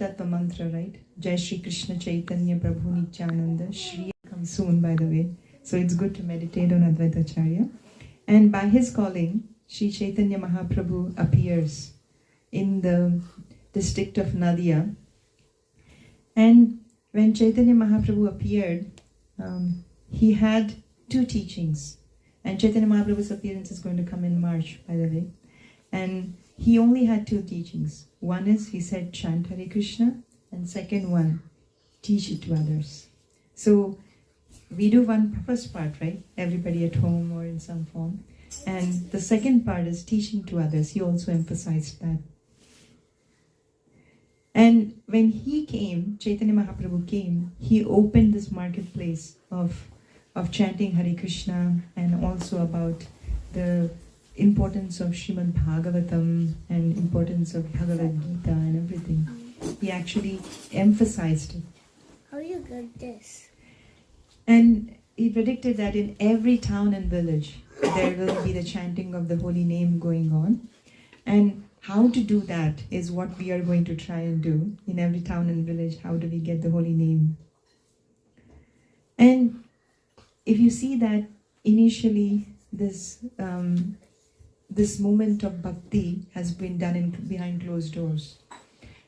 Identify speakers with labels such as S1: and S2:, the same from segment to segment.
S1: Tattva mantra, right? Jai Shri Krishna Chaitanya Prabhu Nityananda. Shri comes soon, by the way. So it's good to meditate on Advaita Acharya. And by his calling, Shri Chaitanya Mahaprabhu appears in the district of Nadia. And when Chaitanya Mahaprabhu appeared, he had two teachings. And Chaitanya Mahaprabhu's appearance is going to come in March, by the way. And he only had two teachings. One is, he said, chant Hare Krishna. And second one, teach it to others. So we do first part, right? Everybody at home or in some form. And the second part is teaching to others. He also emphasized that. And when he came, Chaitanya Mahaprabhu came, he opened this marketplace of chanting Hare Krishna, and also about the importance of Srimad Bhagavatam and importance of Bhagavat-Gita and everything. He actually emphasized it.
S2: How you got this?
S1: And he predicted that in every town and village, there will be the chanting of the holy name going on. And how to do that is what we are going to try and do in every town and village. How do we get the holy name? And if you see that initially this movement of bhakti has been done behind closed doors.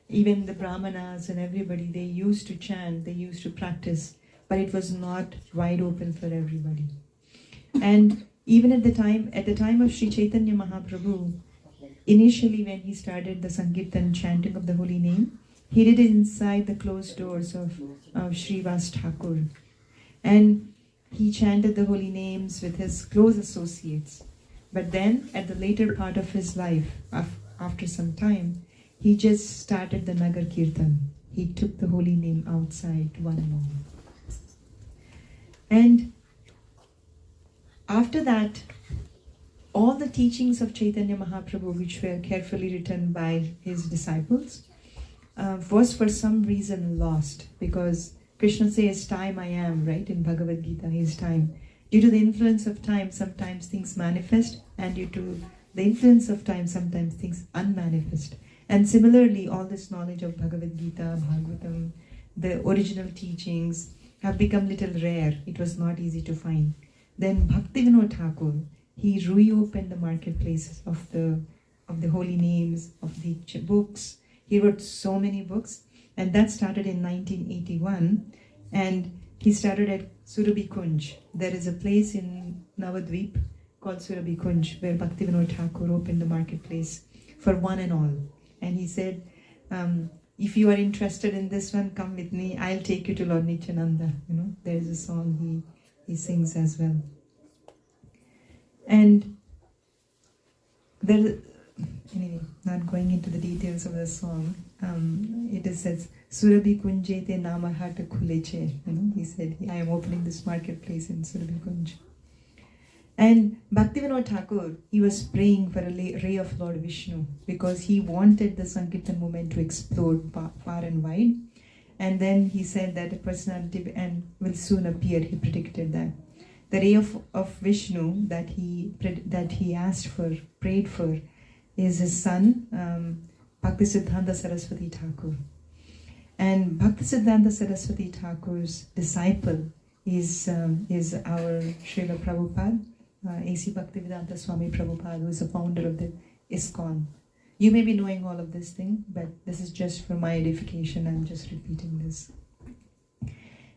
S1: Even the brahmanas and everybody, they used to chant, they used to practice, but it was not wide open for everybody. And even at the time of Sri Chaitanya Mahaprabhu, initially when he started the Sankirtan chanting of the holy name, he did it inside the closed doors of Srivas Thakur. And he chanted the holy names with his close associates. But then, at the later part of his life, after some time, he just started the Nagar Kirtan. He took the holy name outside, one and all. And after that, all the teachings of Chaitanya Mahaprabhu, which were carefully written by his disciples, was for some reason lost, because Krishna says, time I am, right? In Bhagavat-Gita, his time. Due to the influence of time, sometimes things manifest, and due to the influence of time, sometimes things unmanifest. And similarly, all this knowledge of Bhagavad-Gita, Bhagavatam, the original teachings have become little rare. It was not easy to find. Then Bhaktivinoda Thakur, he reopened the marketplaces of the holy names, of the books. He wrote so many books, and that started in 1981. And he started at Surabhi Kunj. There is a place in Navadvip called Surabhi Kunj, where Bhaktivinoda Thakur opened the marketplace for one and all. And he said, if you are interested in this one, come with me. I'll take you to Lord Nityananda. You know, there is a song he sings as well. And there, anyway, not going into the details of the song, it says, Surabhi Kunje te namahat khuleche. You know, he said, I am opening this marketplace in Surabhi Kunj. And Bhaktivinoda Thakur, he was praying for a ray of Lord Vishnu, because he wanted the Sankirtan movement to explode far and wide. And then he said that a personality will soon appear. He predicted that. The ray of Vishnu that he asked for, prayed for, is his son, Bhaktisiddhanta Saraswati Thakur. And Bhaktisiddhanta Saraswati Thakur's disciple is our Srila Prabhupada, A.C. Bhaktivedanta Swami Prabhupada, who is the founder of the ISKCON. You may be knowing all of this thing, but this is just for my edification. I'm just repeating this.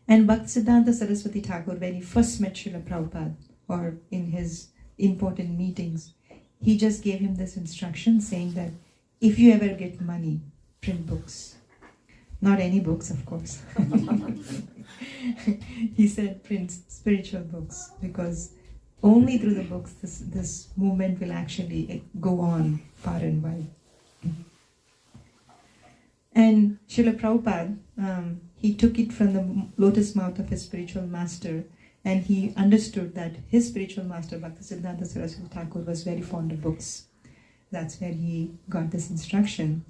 S1: And Bhaktisiddhanta Saraswati Thakur, when he first met Srila Prabhupada, or in his important meetings, he just gave him this instruction saying that if you ever get money, print books. Not any books, of course. He said print spiritual books, because only through the books this movement will actually go on far and wide. And Srila Prabhupada, he took it from the lotus mouth of his spiritual master, and he understood that his spiritual master, Bhaktisiddhanta Saraswati Thakur, was very fond of books. That's where he got this instruction.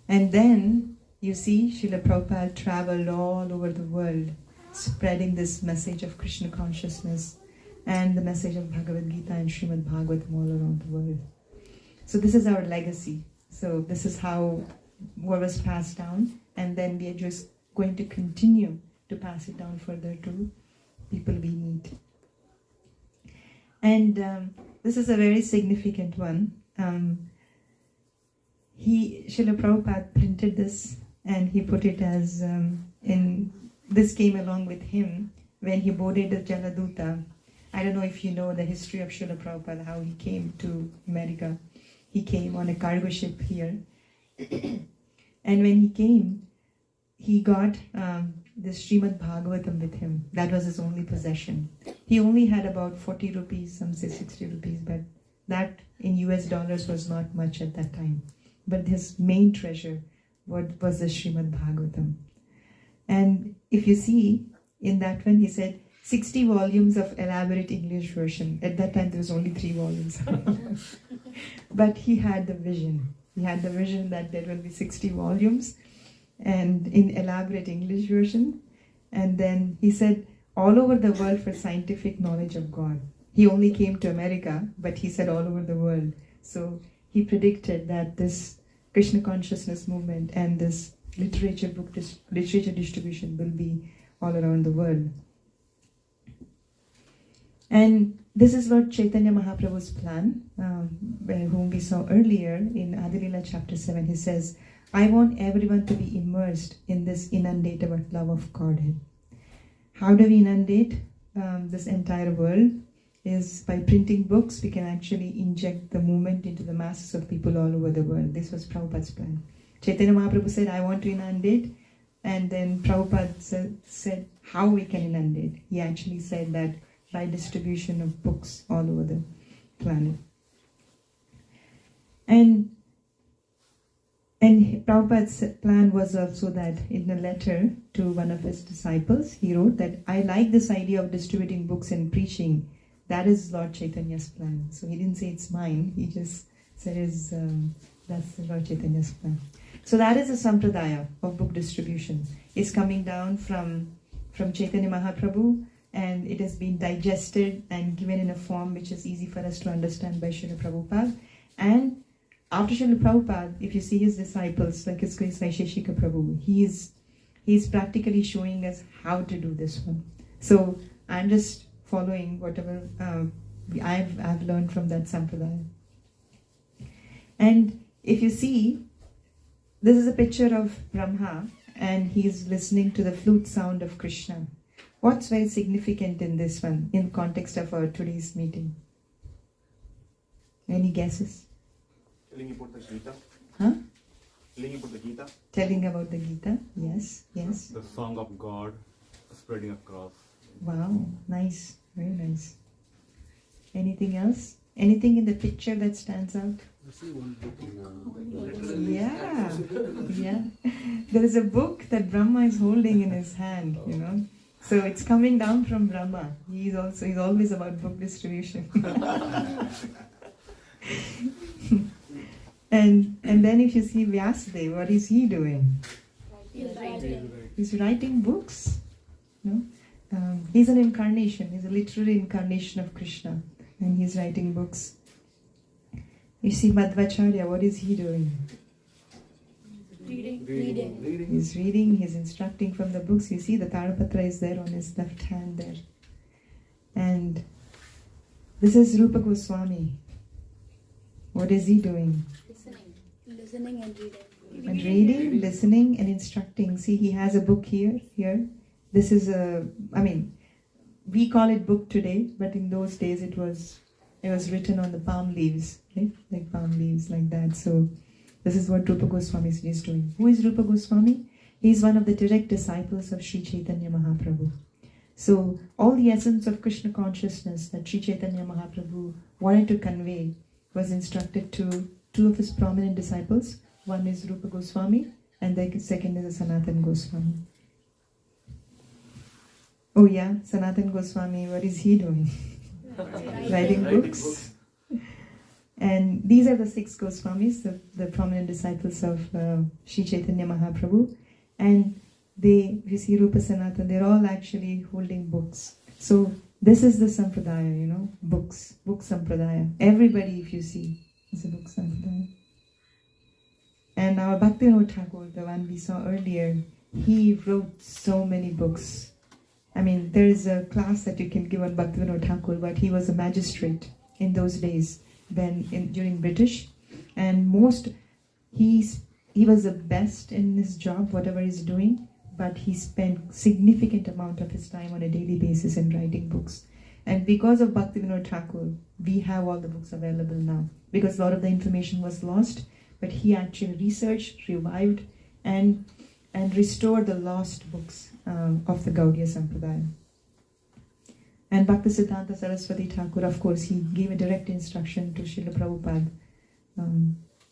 S1: And then, you see, Srila Prabhupada traveled all over the world, spreading this message of Krishna consciousness and the message of Bhagavad-Gita and Srimad Bhagavatam all around the world. So this is our legacy. So this is how what was passed down, and and then we are just going to continue to pass it down further to people we meet. And this is a very significant one. Srila Prabhupada printed this and he put it as this came along with him when he boarded the Jaladuta. I don't know if you know the history of Srila Prabhupada, how he came to America. He came on a cargo ship here. And when he came, he got the Srimad Bhagavatam with him. That was his only possession. He only had about 40 rupees, some say 60 rupees, but that in US dollars was not much at that time. But his main treasure was the Srimad Bhagavatam. And if you see, in that one he said, 60 volumes of elaborate English version. At that time there was only 3 volumes. But he had the vision. He had the vision that there will be 60 volumes and in elaborate English version. And then he said, all over the world for scientific knowledge of God. He only came to America, but he said all over the world. So he predicted that this Krishna consciousness movement and this literature distribution will be all around the world. And this is Lord Chaitanya Mahaprabhu's plan, whom we saw earlier in Adilila chapter 7. He says, I want everyone to be immersed in this inundated love of Godhead. How do we inundate this entire world? Is by printing books. We can actually inject the movement into the masses of people all over the world. This was Prabhupada's plan. Chaitanya Mahaprabhu said, I want to inundate. And then Prabhupada said how we can inundate. He actually said that by distribution of books all over the planet. And Prabhupada's plan was also that in a letter to one of his disciples, he wrote that I like this idea of distributing books and preaching. That is Lord Chaitanya's plan. So he didn't say it's mine. He just said that's Lord Chaitanya's plan. So that is a sampradaya of book distribution. It's coming down from Chaitanya Mahaprabhu, and it has been digested and given in a form which is easy for us to understand by Srila Prabhupada. And after Srila Prabhupada, if you see his disciples, like his Vaisheshika Prabhu, he's practically showing us how to do this one. So I'm just following whatever I've learned from that sampradaya. And if you see, this is a picture of Brahma, and he's listening to the flute sound of Krishna. What's very significant in this one, in context of our today's meeting? Any guesses?
S3: Telling about the Gita.
S1: Huh?
S3: Telling about the Gita.
S1: Telling about the Gita, yes.
S3: The song of God spreading across.
S1: Wow, nice, very nice. Anything else? Anything in the picture that stands out? Yeah. There is a book that Brahma is holding in his hand, So it's coming down from Brahma. He's always about book distribution. And then if you see Vyasadeva, what is he doing? He's writing books. He's an incarnation. He's a literary incarnation of Krishna, and he's writing books. You see Madhvacharya, what is he doing?
S2: Reading.
S1: He's reading, he's instructing from the books. You see the Tarapatra is there on his left hand there. And this is Rupa Goswami. What is he doing?
S2: Listening and reading.
S1: And reading, listening and instructing. See, he has a book here. This is we call it book today, but in those days it was written on the palm leaves, right? Like palm leaves, like that. So this is what Rupa Goswami is doing. Who is Rupa Goswami? He is one of the direct disciples of Sri Chaitanya Mahaprabhu. So all the essence of Krishna consciousness that Sri Chaitanya Mahaprabhu wanted to convey was instructed to two of his prominent disciples. One is Rupa Goswami, and the second is Sanatan Goswami. Oh yeah, Sanatan Goswami, what is he doing? Writing books. And these are the 6 Goswamis, the prominent disciples of Sri Chaitanya Mahaprabhu. And if you see Rupa Sanatan, they're all actually holding books. So this is the sampradaya, book sampradaya. Everybody, if you see, is a book sampradaya. And our Bhaktivinoda Thakur, the one we saw earlier, he wrote so many books. I mean, there is a class that you can give on Bhaktivinoda Thakur, but he was a magistrate in those days during British. And he was the best in his job, whatever he's doing, but he spent significant amount of his time on a daily basis in writing books. And because of Bhaktivinoda Thakur, we have all the books available now. Because a lot of the information was lost, but he actually researched, revived, and restored the lost books of the Gaudiya Sampradaya. And Bhaktisiddhanta Saraswati Thakur, of course, he gave a direct instruction to Srila Prabhupada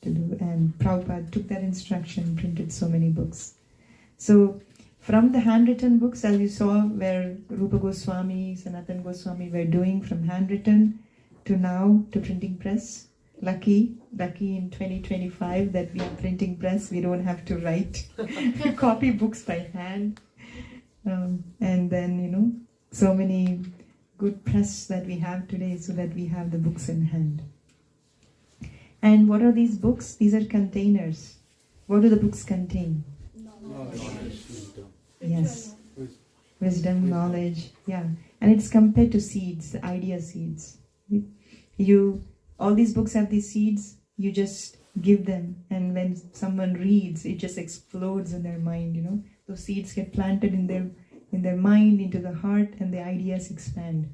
S1: to do, and Prabhupada took that instruction, printed so many books. So, from the handwritten books, as you saw, where Rupa Goswami, Sanatan Goswami were doing from handwritten to now to printing press. Lucky in 2025 that we have printing press, we don't have to write, copy books by hand. And then, so many good press that we have today so that we have the books in hand. And what are these books? These are containers. What do the books contain? Yes. Wisdom, knowledge, yeah. And it's compared to seeds, idea seeds. All these books have these seeds, you just give them, and when someone reads, it just explodes in their mind, Those seeds get planted in their mind, into the heart, and the ideas expand.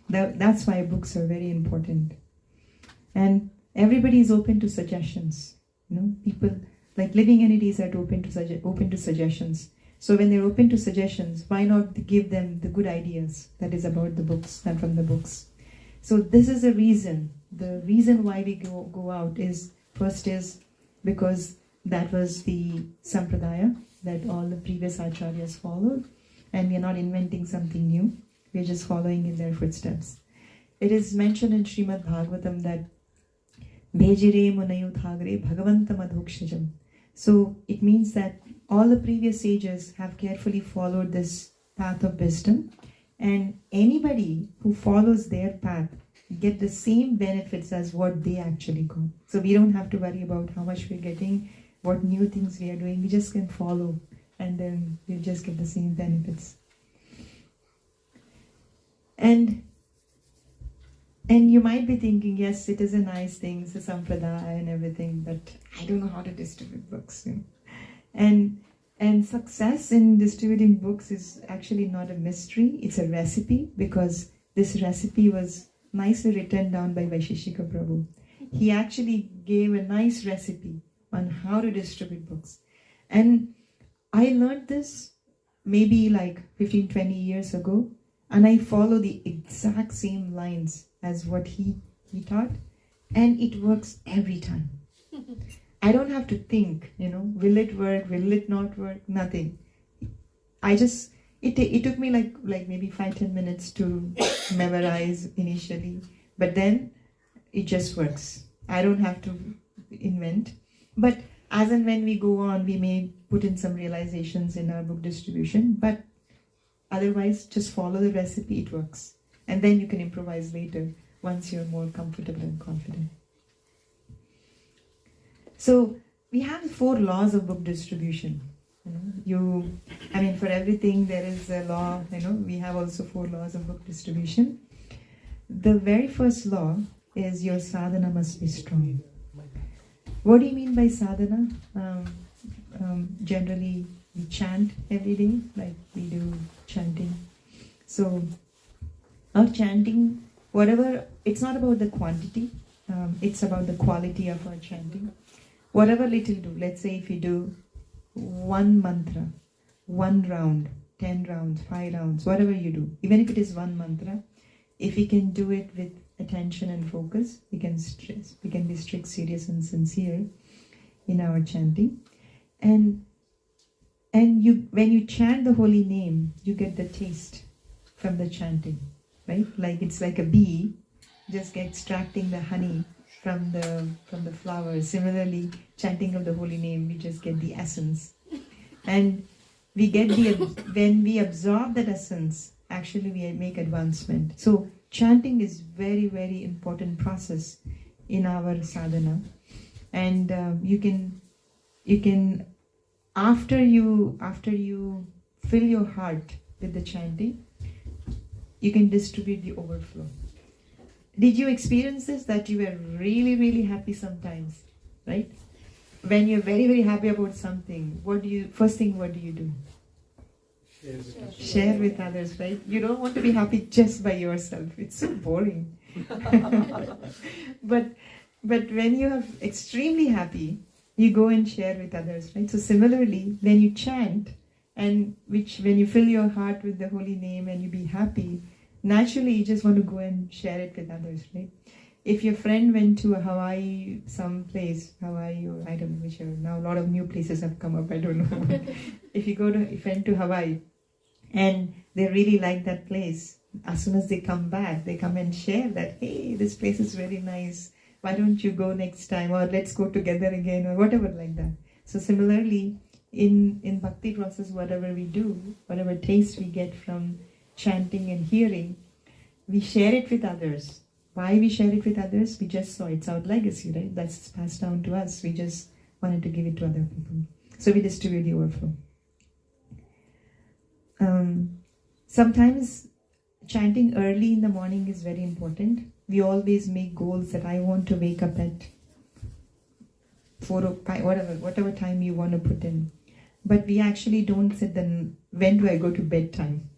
S1: That's why books are very important. And everybody is open to suggestions. People, like living entities, are open to suggestions. So when they're open to suggestions, why not give them the good ideas that is about the books and from the books? So this is the reason. The reason why we go out is, first is because that was the sampradaya that all the previous acharyas followed, and we are not inventing something new. We are just following in their footsteps. It is mentioned in Srimad Bhagavatam that Bhejire Munayuthagre Bhagavantam Adhokshajam. So it means that all the previous sages have carefully followed this path of wisdom, and anybody who follows their path get the same benefits as what they actually got. So we don't have to worry about how much we're getting, what new things we are doing. We just can follow, and then we'll just get the same benefits. And you might be thinking, yes, it is a nice thing, it's a sampradaya and everything, but I don't know how to distribute books. And success in distributing books is actually not a mystery, it's a recipe, because this recipe was nicely written down by Vaisheshika Prabhu. He actually gave a nice recipe on how to distribute books. And I learned this maybe like 15-20 years ago, and I follow the exact same lines as what he taught, and it works every time. I don't have to think, will it work, will it not work, nothing. It took me like maybe 5-10 minutes to memorize initially, but then it just works. I don't have to invent. But as and when we go on, we may put in some realizations in our book distribution, but otherwise just follow the recipe, it works. And then you can improvise later once you're more comfortable and confident. So we have 4 laws of book distribution. For everything there is a law, we have also 4 laws of book distribution. The very first law is your sadhana must be strong. What do you mean by sadhana? Generally, we chant every day, like we do chanting. So, our chanting, it's not about the quantity, it's about the quality of our chanting. Whatever little do, let's say if you do 1 mantra, 1 round, 10 rounds, 5 rounds, whatever you do, even if it is 1 mantra, if we can do it with attention and focus, we can be strict, serious and sincere in our chanting. And when you chant the holy name, you get the taste from the chanting, right? Like it's like a bee just extracting the honey from the flowers. Similarly, chanting of the holy name, we just get the essence. And when we absorb that essence, actually we make advancement. So chanting is very, very important process in our sadhana. And you can you can, after you fill your heart with the chanting, you can distribute the overflow. Did you experience this, that you were really, really happy sometimes, right? When you're very, very happy about something, what do you do? Share with others, right? You don't want to be happy just by yourself. It's so boring. But when you are extremely happy, you go and share with others, right? So similarly, when you chant, and when you fill your heart with the holy name and you be happy, naturally you just want to go and share it with others, right? If your friend went to Hawaii, Hawaii, or I don't know whichever, now a lot of new places have come up, I don't know. If you went to Hawaii and they really like that place, as soon as they come back, they come and share that, hey, this place is very nice, why don't you go next time, or let's go together again, or whatever like that. So similarly, in bhakti process, whatever we do, whatever taste we get from chanting and hearing, we share it with others. Why we share it with others? We just saw it's our legacy, right? That's passed down to us. We just wanted to give it to other people. So we distribute the overflow. Sometimes chanting early in the morning is very important. We always make goals that I want to wake up at 4 or 5, whatever time you want to put in. But we actually don't set when do I go to bed time.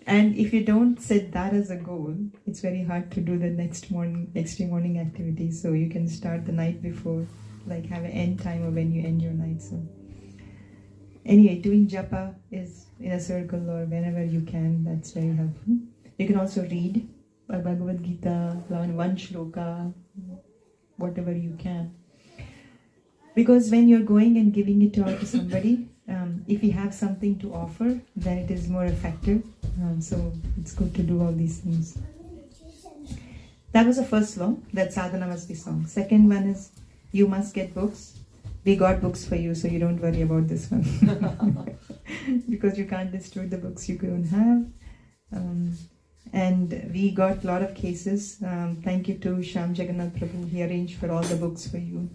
S1: And if you don't set that as a goal, it's very hard to do the next day morning activities. So you can start the night before, like have an end time of when you end your night. So anyway, doing japa is in a circle or whenever you can, that's very helpful. You can also read Bhagavat-Gita, one shloka, whatever you can. Because when you're going and giving it out to somebody, if you have something to offer, then it is more effective. So it's good to do all these things. That was the first law, that sadhana must be song. Second one is, you must get books. We got books for you, so you don't worry about this one. Because you can't distribute the books you don't have. And we got a lot of cases. Thank you to Shyam Jagannath Prabhu. He arranged for all the books for you.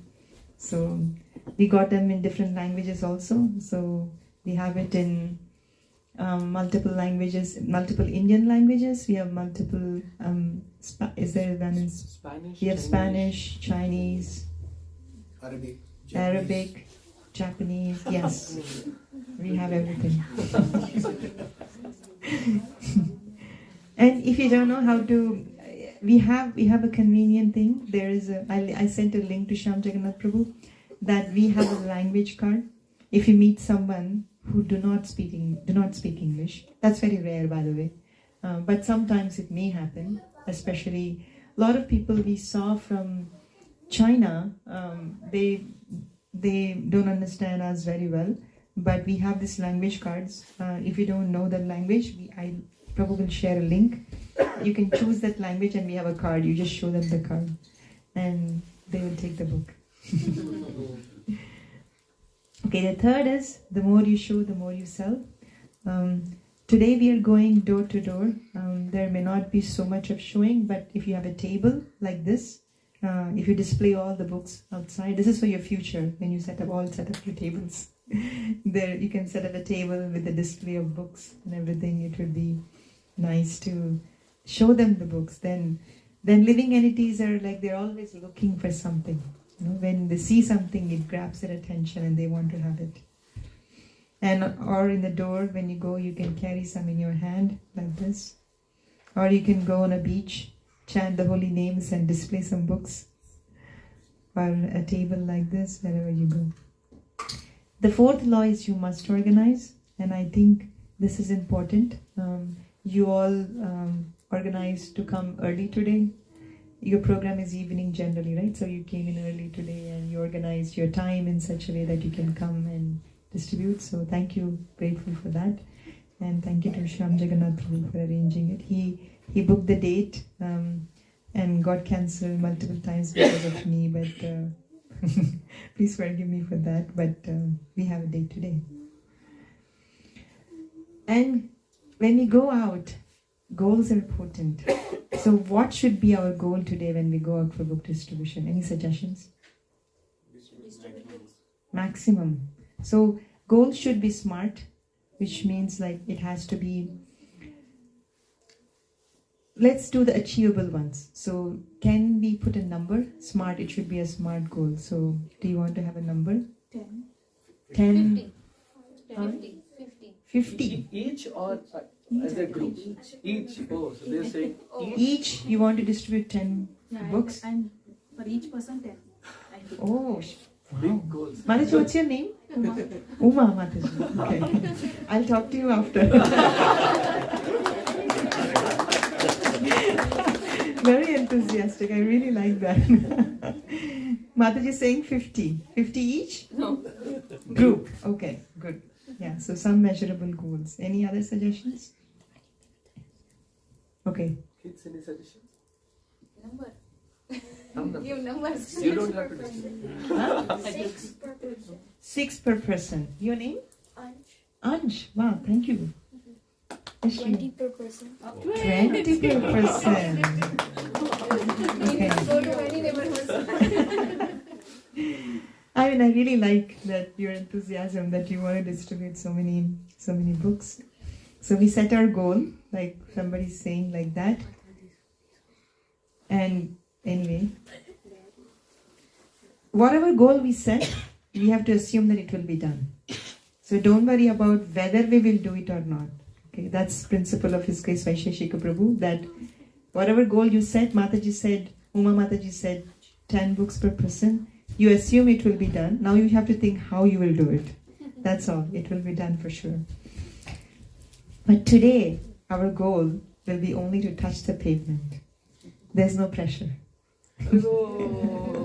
S1: So we got them in different languages also. So we have it in multiple languages, multiple Indian languages. We have multiple, is there one in
S4: Spanish?
S1: We have Spanish, Chinese, Arabic, Japanese, yes. We have everything. And if you don't know how to, we have a convenient thing. There is I sent a link to Shyam Jagannath Prabhu that we have a language card. If you meet someone who do not speak English, that's very rare, by the way. But sometimes it may happen, especially a lot of people we saw from China, they don't understand us very well, but we have these language cards. If you don't know the language, I probably will share a link. You can choose that language and we have a card. You just show them the card and they will take the book. Okay, the third is, the more you show, the more you sell. Today we are going door to door. There may not be so much of showing, but if you have a table like this, if you display all the books outside, this is for your future, when you set up your tables. There you can set up a table with a display of books and everything. It would be nice to show them the books. Then living entities are like, they're always looking for something. You know, when they see something, it grabs their attention and they want to have it. Or in the door, when you go, you can carry some in your hand like this. Or you can go on a beach, chant the holy names and display some books. Or a table like this, wherever you go. The fourth law is, you must organize. And I think this is important. You all organized to come early today. Your program is evening generally, right? So you came in early today and you organized your time in such a way that you can come and distribute. So thank you, grateful for that. And thank you to Shyam Jagannath Prabhu for arranging it. He booked the date and got cancelled multiple times because of me, but please forgive me for that. But we have a date today. And when we go out, goals are important. So what should be our goal today when we go out for book distribution? Any suggestions? maximum. So goal should be SMART, which means like it has to be. Let's do the achievable ones. So can we put a number? SMART, it should be a SMART goal. So do you want to have a number?
S2: 10.
S1: 10?
S2: 50.
S1: 50.
S4: Each or as a group? Each. Oh, so they're saying
S1: Each you want to distribute 10 books?
S2: And for each person 10.
S1: Oh, wow.
S4: big goals.
S1: Mataji, what's your name? Uma Mataji. Okay. I'll talk to you after. Very enthusiastic. I really like that. Mataji is saying 50. 50 each?
S2: No.
S1: Group. Okay, good. Yeah, so some measurable goals. Any other suggestions? Okay.
S4: Kids, any suggestions?
S2: Number.
S4: Number.
S2: Give numbers.
S4: You don't have to decide.
S1: Huh?
S2: 6 per person.
S1: 6 per person. Your name?
S2: Ansh.
S1: Ansh. Wow, thank you.
S2: 20 per person.
S1: 20 per person. Okay.
S2: Go to many neighborhoods.
S1: I mean, I really like that your enthusiasm that you want to distribute so many books. So we set our goal, like somebody's saying like that. And anyway, whatever goal we set, we have to assume that it will be done. So don't worry about whether we will do it or not. Okay, that's principle of His Grace Vaisheshika Prabhu, that whatever goal you set, Mataji said, Uma Mataji said, 10 books per person. You assume it will be done. Now you have to think how you will do it. That's all. It will be done for sure. But today, our goal will be only to touch the pavement. There's no pressure.
S4: Oh.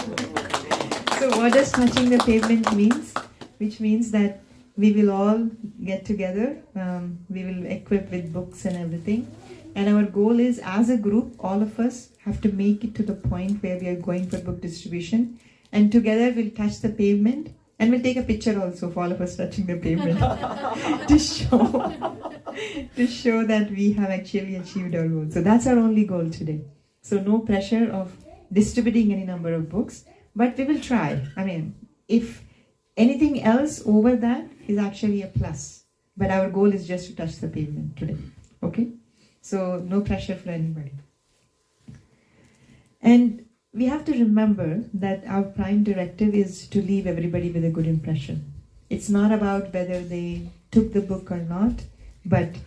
S1: So what does touching the pavement means? Which means that we will all get together. We will equip with books and everything. And our goal is, as a group, all of us have to make it to the point where we are going for book distribution. And together we'll touch the pavement, and we'll take a picture also of all of us touching the pavement to show that we have actually achieved our goal. So that's our only goal today. So no pressure of distributing any number of books, but we will try. I mean, if anything else over that is actually a plus, but our goal is just to touch the pavement today. Okay? So no pressure for anybody. And we have to remember that our prime directive is to leave everybody with a good impression. It's not about whether they took the book or not, but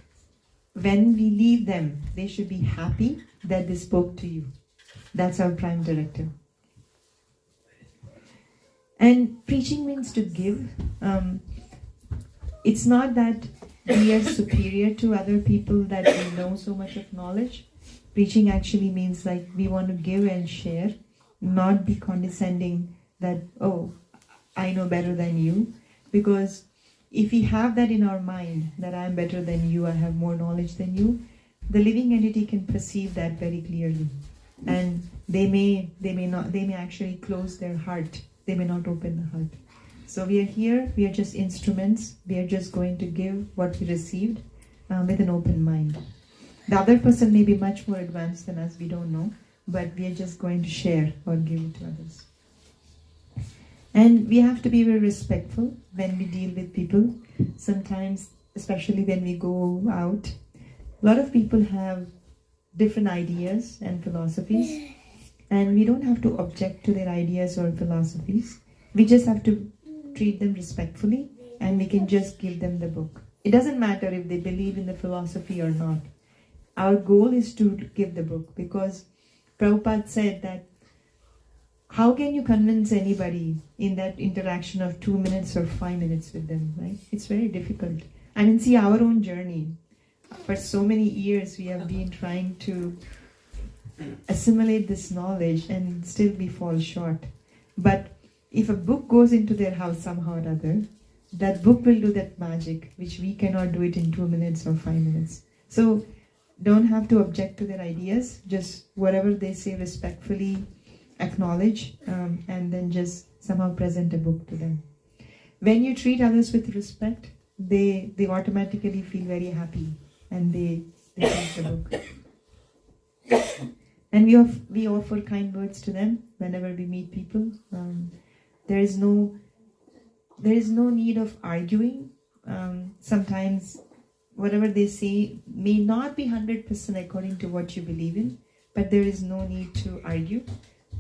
S1: when we leave them, they should be happy that they spoke to you. That's our prime directive. And preaching means to give. It's not that we are superior to other people, that we know so much of knowledge. Preaching actually means like we want to give and share, not be condescending that, oh, I know better than you. Because if we have that in our mind, that I am better than you, I have more knowledge than you, the living entity can perceive that very clearly. And they may actually close their heart. They may not open the heart. So we are here, we are just instruments. We are just going to give what we received with an open mind. The other person may be much more advanced than us, we don't know, but we are just going to share or give it to others. And we have to be very respectful when we deal with people. Sometimes, especially when we go out, a lot of people have different ideas and philosophies, and we don't have to object to their ideas or philosophies. We just have to treat them respectfully, and we can just give them the book. It doesn't matter if they believe in the philosophy or not. Our goal is to give the book, because Prabhupada said that how can you convince anybody in that interaction of 2 minutes or 5 minutes with them, right? It's very difficult. I mean, see our own journey. For so many years we have been trying to assimilate this knowledge, and still we fall short. But if a book goes into their house somehow or other, that book will do that magic, which we cannot do it in 2 minutes or 5 minutes. So don't have to object to their ideas, just whatever they say respectfully acknowledge, and then just somehow present a book to them. When you treat others with respect, they automatically feel very happy, and they take the book. And we offer kind words to them whenever we meet people. There is no there is no need of arguing. Sometimes whatever they say may not be 100% according to what you believe in, but there is no need to argue.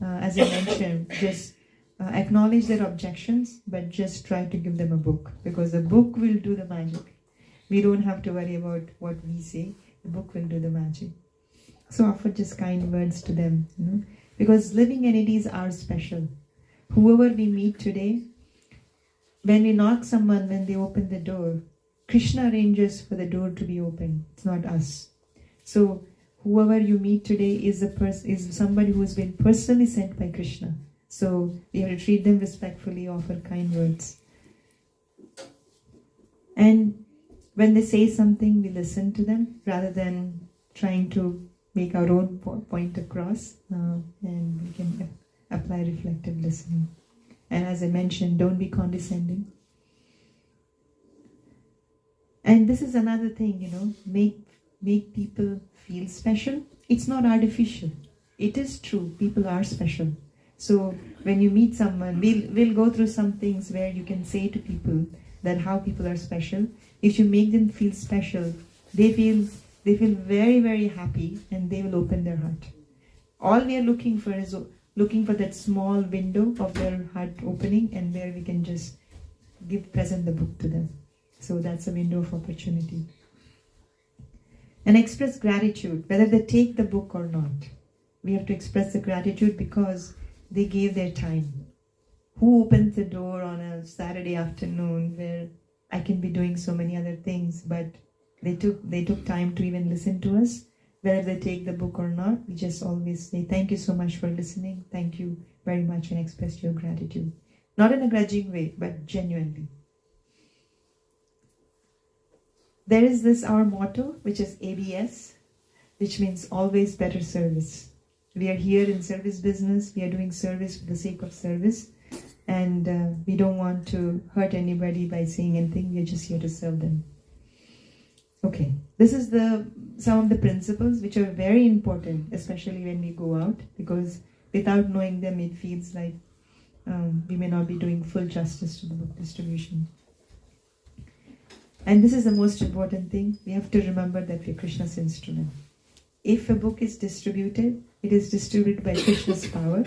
S1: As I mentioned, just acknowledge their objections, but just try to give them a book, because the book will do the magic. We don't have to worry about what we say. The book will do the magic. So offer just kind words to them, because living entities are special. Whoever we meet today, when we knock someone, when they open the door, Krishna arranges for the door to be open. It's not us. So whoever you meet today is somebody who has been personally sent by Krishna. So we have to treat them respectfully, offer kind words. And when they say something, we listen to them rather than trying to make our own point across, and we can apply reflective listening. And as I mentioned, don't be condescending. And this is another thing, make people feel special. It's not artificial. It is true, people are special. So when you meet someone, we'll go through some things where you can say to people that how people are special. If you make them feel special, they feel very, very happy, and they will open their heart. All we are looking for is looking for that small window of their heart opening, and where we can just present the book to them. So that's a window of opportunity. And express gratitude, whether they take the book or not. We have to express the gratitude because they gave their time. Who opens the door on a Saturday afternoon where I can be doing so many other things, but they took time to even listen to us? Whether they take the book or not, we just always say, thank you so much for listening. Thank you very much, and express your gratitude. Not in a grudging way, but genuinely. There is this, our motto, which is ABS, which means always better service. We are here in service business. We are doing service for the sake of service. And we don't want to hurt anybody by saying anything. We are just here to serve them. Okay, this is some of the principles which are very important, especially when we go out, because without knowing them, it feels like we may not be doing full justice to the book distribution. And this is the most important thing. We have to remember that we're Krishna's instrument. If a book is distributed, it is distributed by Krishna's power.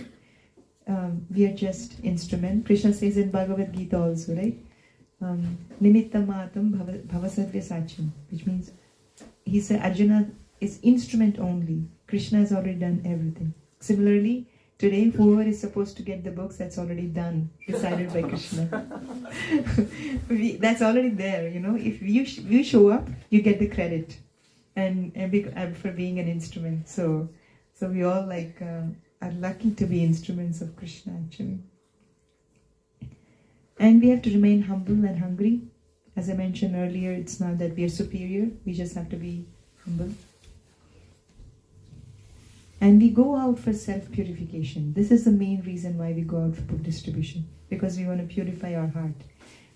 S1: We are just instrument. Krishna says in Bhagavat-Gita also, right? Nimitta matam bhavasatya sacham, which means he said Arjuna is instrument only. Krishna has already done everything. Similarly, today whoever is supposed to get the books, that's already done, decided by Krishna. That's already there, If you show up, you get the credit, and for being an instrument. So we all are lucky to be instruments of Krishna, actually. And we have to remain humble and hungry. As I mentioned earlier, it's not that we are superior. We just have to be humble. And we go out for self-purification. This is the main reason why we go out for book distribution, because we want to purify our heart.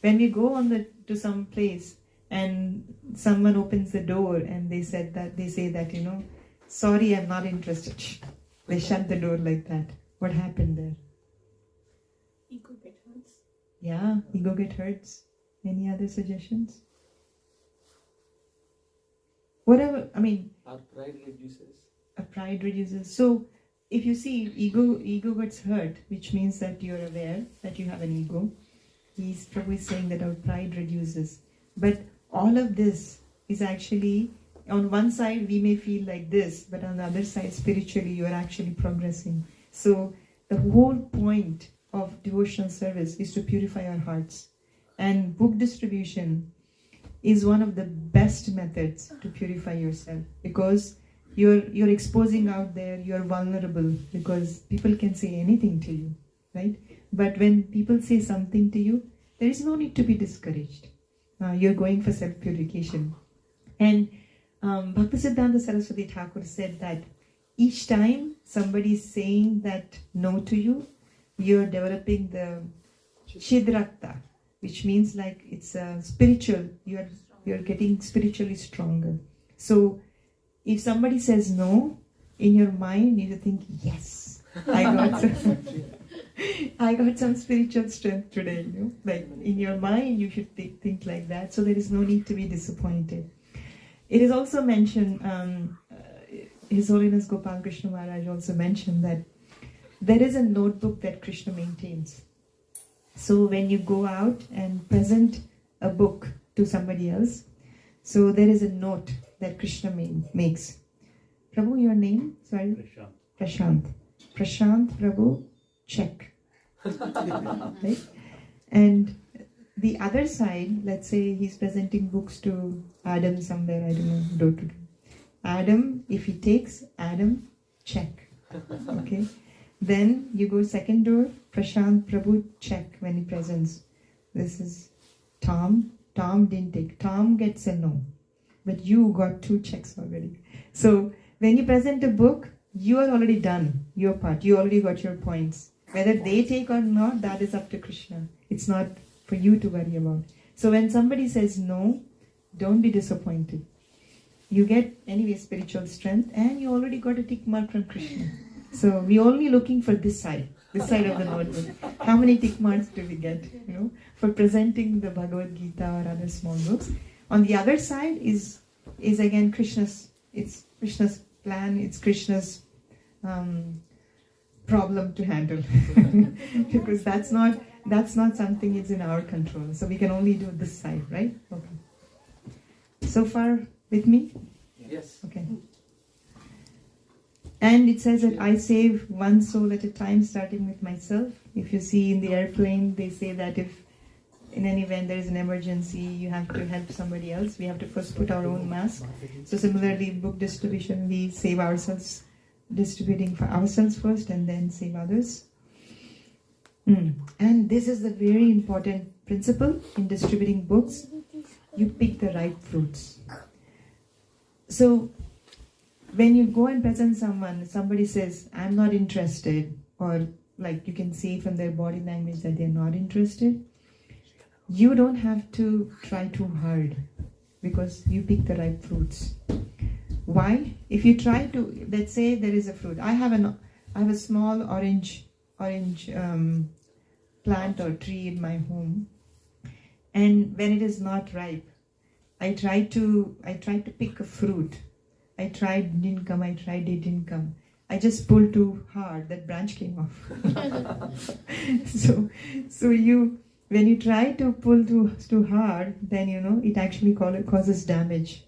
S1: When we go to some place and someone opens the door and they say that, sorry, I'm not interested. They shut the door like that. What happened there?
S2: Ego get hurts.
S1: Yeah, ego get hurts. Any other suggestions? Whatever,
S4: Our pride reduces.
S1: Pride reduces. So if you see ego gets hurt, which means that you're aware that you have an ego. Prabhu is saying that our pride reduces. But all of this is actually, on one side we may feel like this, but on the other side spiritually you are actually progressing. So the whole point of devotional service is to purify our hearts. And book distribution is one of the best methods to purify yourself, because you're exposing out there, you're vulnerable, because people can say anything to you, right? But when people say something to you, there is no need to be discouraged. You're going for self-purification. And Bhaktisiddhanta Saraswati Thakur said that each time somebody is saying that no to you, you're developing the Chidrakta, which means like it's spiritual, you're getting spiritually stronger. So if somebody says no, in your mind you think, yes, I got I got some spiritual strength today, like in your mind you should think like that, so there is no need to be disappointed. It is also mentioned, His Holiness Gopal Krishna Maharaj also mentioned that there is a notebook that Krishna maintains. So when you go out and present a book to somebody else, so there is a note that Krishna makes. Prabhu, your name? Sorry? Prashant. Prashant, Prabhu, check. Right? And the other side, let's say he's presenting books to Adam somewhere, I don't know, door to door. Adam, if he takes, Adam, check. Okay? Then you go second door, Prashant, Prabhu, check when he presents. This is Tom. Tom didn't take. Tom gets a no. But you got 2 checks already. So when you present a book, you are already done your part. You already got your points. Whether they take or not, that is up to Krishna. It's not for you to worry about. So when somebody says no, don't be disappointed. You get, anyway, spiritual strength, and you already got a tick mark from Krishna. So we're only looking for this side of the notebook. How many tick marks do we get, for presenting the Bhagavat-Gita or other small books? On the other side is again Krishna's. It's Krishna's plan. It's Krishna's problem to handle, because that's not something it's in our control. So we can only do this side, right? Okay. So far with me?
S4: Yes.
S1: Okay. And it says that I save one soul at a time, starting with myself. If you see in the airplane, they say that if in an event there is an emergency, you have to help somebody else. We have to first put our own mask. So similarly, book distribution, we save ourselves, distributing for ourselves first and then save others. And this is the very important principle in distributing books. You pick the right fruits. So when you go and present someone, somebody says, I'm not interested, or like you can see from their body language that they're not interested, you don't have to try too hard, because you pick the right fruits. Why? If you try to, let's say there is a fruit. I have a small orange plant or tree in my home, and when it is not ripe, I try to pick a fruit. I tried, it didn't come. I just pulled too hard, that branch came off. So when you try to pull too hard, then it actually causes damage.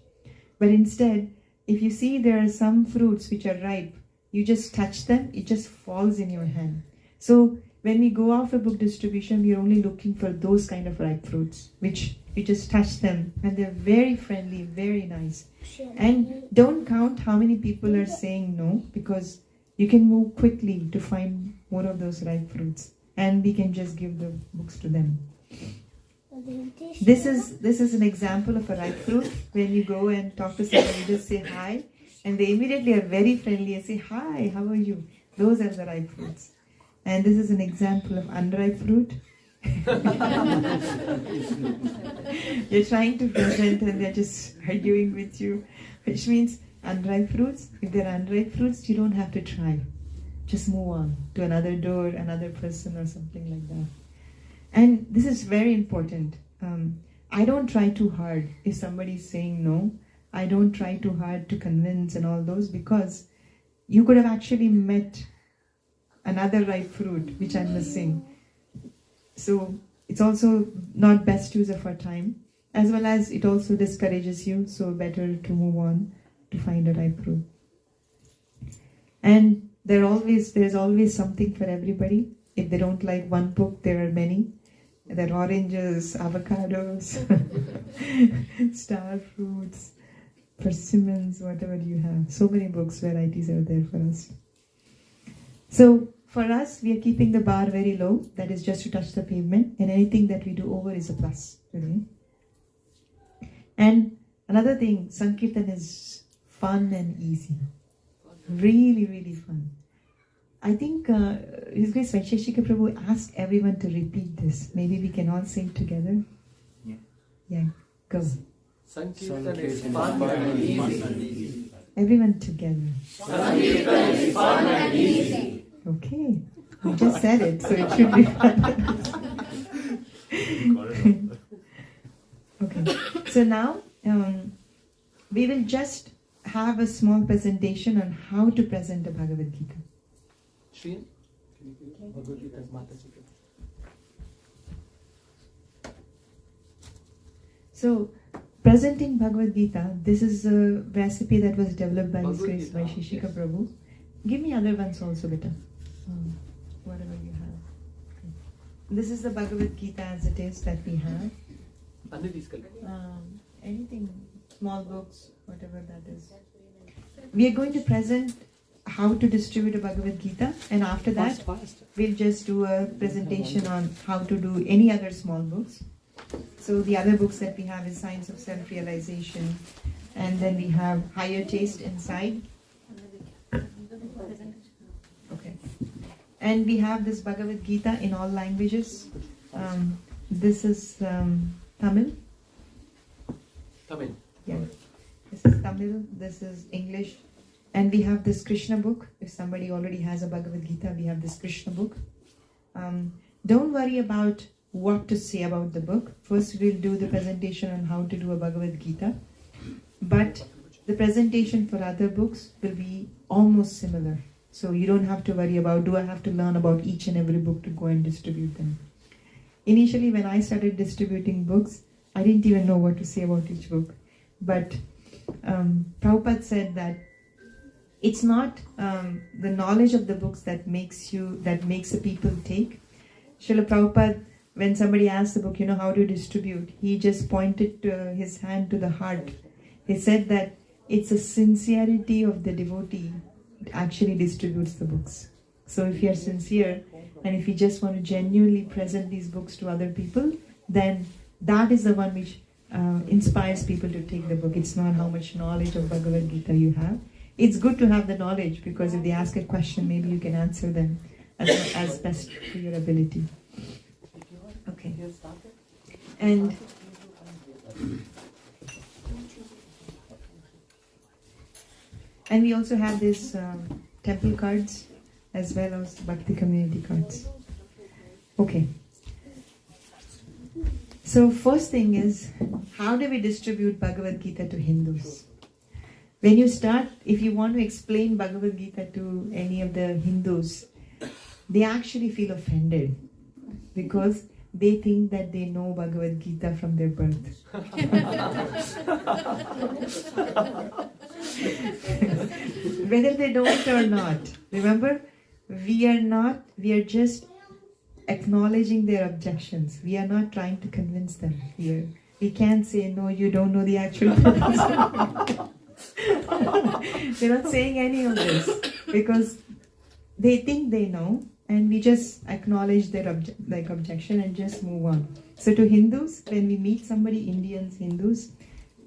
S1: But instead, if you see there are some fruits which are ripe, you just touch them, it just falls in your hand. So when we go out for book distribution, we are only looking for those kind of ripe fruits, which you just touch them, and they're very friendly, very nice. And don't count how many people are saying no, because you can move quickly to find more of those ripe fruits, and we can just give the books to them. This is an example of a ripe fruit. When you go and talk to somebody, you just say hi, and they immediately are very friendly and say, hi, how are you? Those are the ripe fruits. And this is an example of unripe fruit. You're trying to present and they're just arguing with you, which means unripe fruits. If they're unripe fruits, you don't have to try. Just move on to another door, another person, or something like that. And this is very important. I don't try too hard. If somebody's saying no, I don't try too hard to convince and all those, because you could have actually met another ripe fruit which I'm missing. So it's also not best use of our time, as well as it also discourages you, so better to move on to find a ripe fruit. And there's always something for everybody. If they don't like one book, there are many. There are oranges, avocados, star fruits, persimmons, whatever you have. So many books, varieties are there for us. So for us, we are keeping the bar very low. That is just to touch the pavement, and anything that we do over is a plus today. And another thing, Sankirtan is fun and easy. Really, really fun. I think His Grace Vaisheshika Prabhu asked everyone to repeat this. Maybe we can all sing together. Yeah, go.
S4: Sankirtan is fun and easy.
S1: Everyone together.
S2: Sankirtan is fun and easy.
S1: Okay. You just said it, so it should be fun. Okay, so now we will just have a small presentation on how to present the Bhagavad-Gita.
S4: Shri, can you give Bhagavad-Gita's Mataji?
S1: So, presenting Bhagavad-Gita, this is a recipe that was developed by His Grace by Shishika Prabhu. Give me other ones also, beta. Whatever you have. This is the Bhagavad-Gita as it is that we have. Anything, small books, whatever that is. We are going to present how to distribute a Bhagavad-Gita, and after that, we'll just do a presentation on how to do any other small books. So the other books that we have is Science of Self-Realization, and then we have Higher Taste Inside. Okay. And we have this Bhagavad Gita in all languages. This is Tamil.
S4: Tamil.
S1: Yeah. This is Tamil, this is English. And we have this Krishna book. If somebody already has a Bhagavad Gita, we have this Krishna book. Don't worry about what to say about the book. First we'll do the presentation on how to do a Bhagavad Gita. But the presentation for other books will be almost similar. So you don't have to worry about, do I have to learn about each and every book to go and distribute them. Initially when I started distributing books, I didn't even know what to say about each book. But Prabhupada said that it's not the knowledge of the books that makes the people take. Srila Prabhupada, when somebody asked the book, how to distribute, he just pointed his hand to the heart. He said that it's a sincerity of the devotee that actually distributes the books. So if you are sincere and if you just want to genuinely present these books to other people, then that is the one which inspires people to take the book. It's not how much knowledge of Bhagavad Gita you have. It's good to have the knowledge, because if they ask a question, maybe you can answer them as best to your ability. Okay. And we also have these temple cards as well as Bhakti community cards. Okay. So first thing is, how do we distribute Bhagavad Gita to Hindus? When you start, if you want to explain Bhagavad Gita to any of the Hindus, they actually feel offended because they think that they know Bhagavad Gita from their birth. Whether they don't or not. Remember, we are just acknowledging their objections. We are not trying to convince them here. We can't say, no, you don't know the actual truth. They're not saying any of this because they think they know, and we just acknowledge their objection and just move on. So to Hindus, when we meet somebody, Indians, Hindus,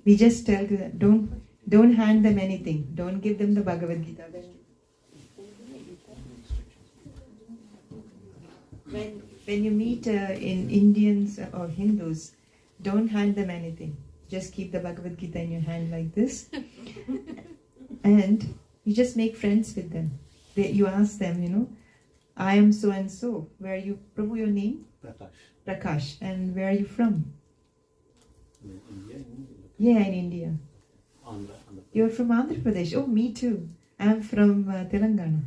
S1: we just tell them, don't hand them anything. Don't give them the Bhagavad Gita. When you meet in Indians or Hindus, don't hand them anything. Just keep the Bhagavad Gita in your hand like this. And you just make friends with them. You ask them, I am so and so. Where are you? Prabhu, your name? Prakash. And where are you from?
S3: India.
S1: Yeah, in India. You're from Andhra Pradesh. Oh, me too. I'm from Telangana.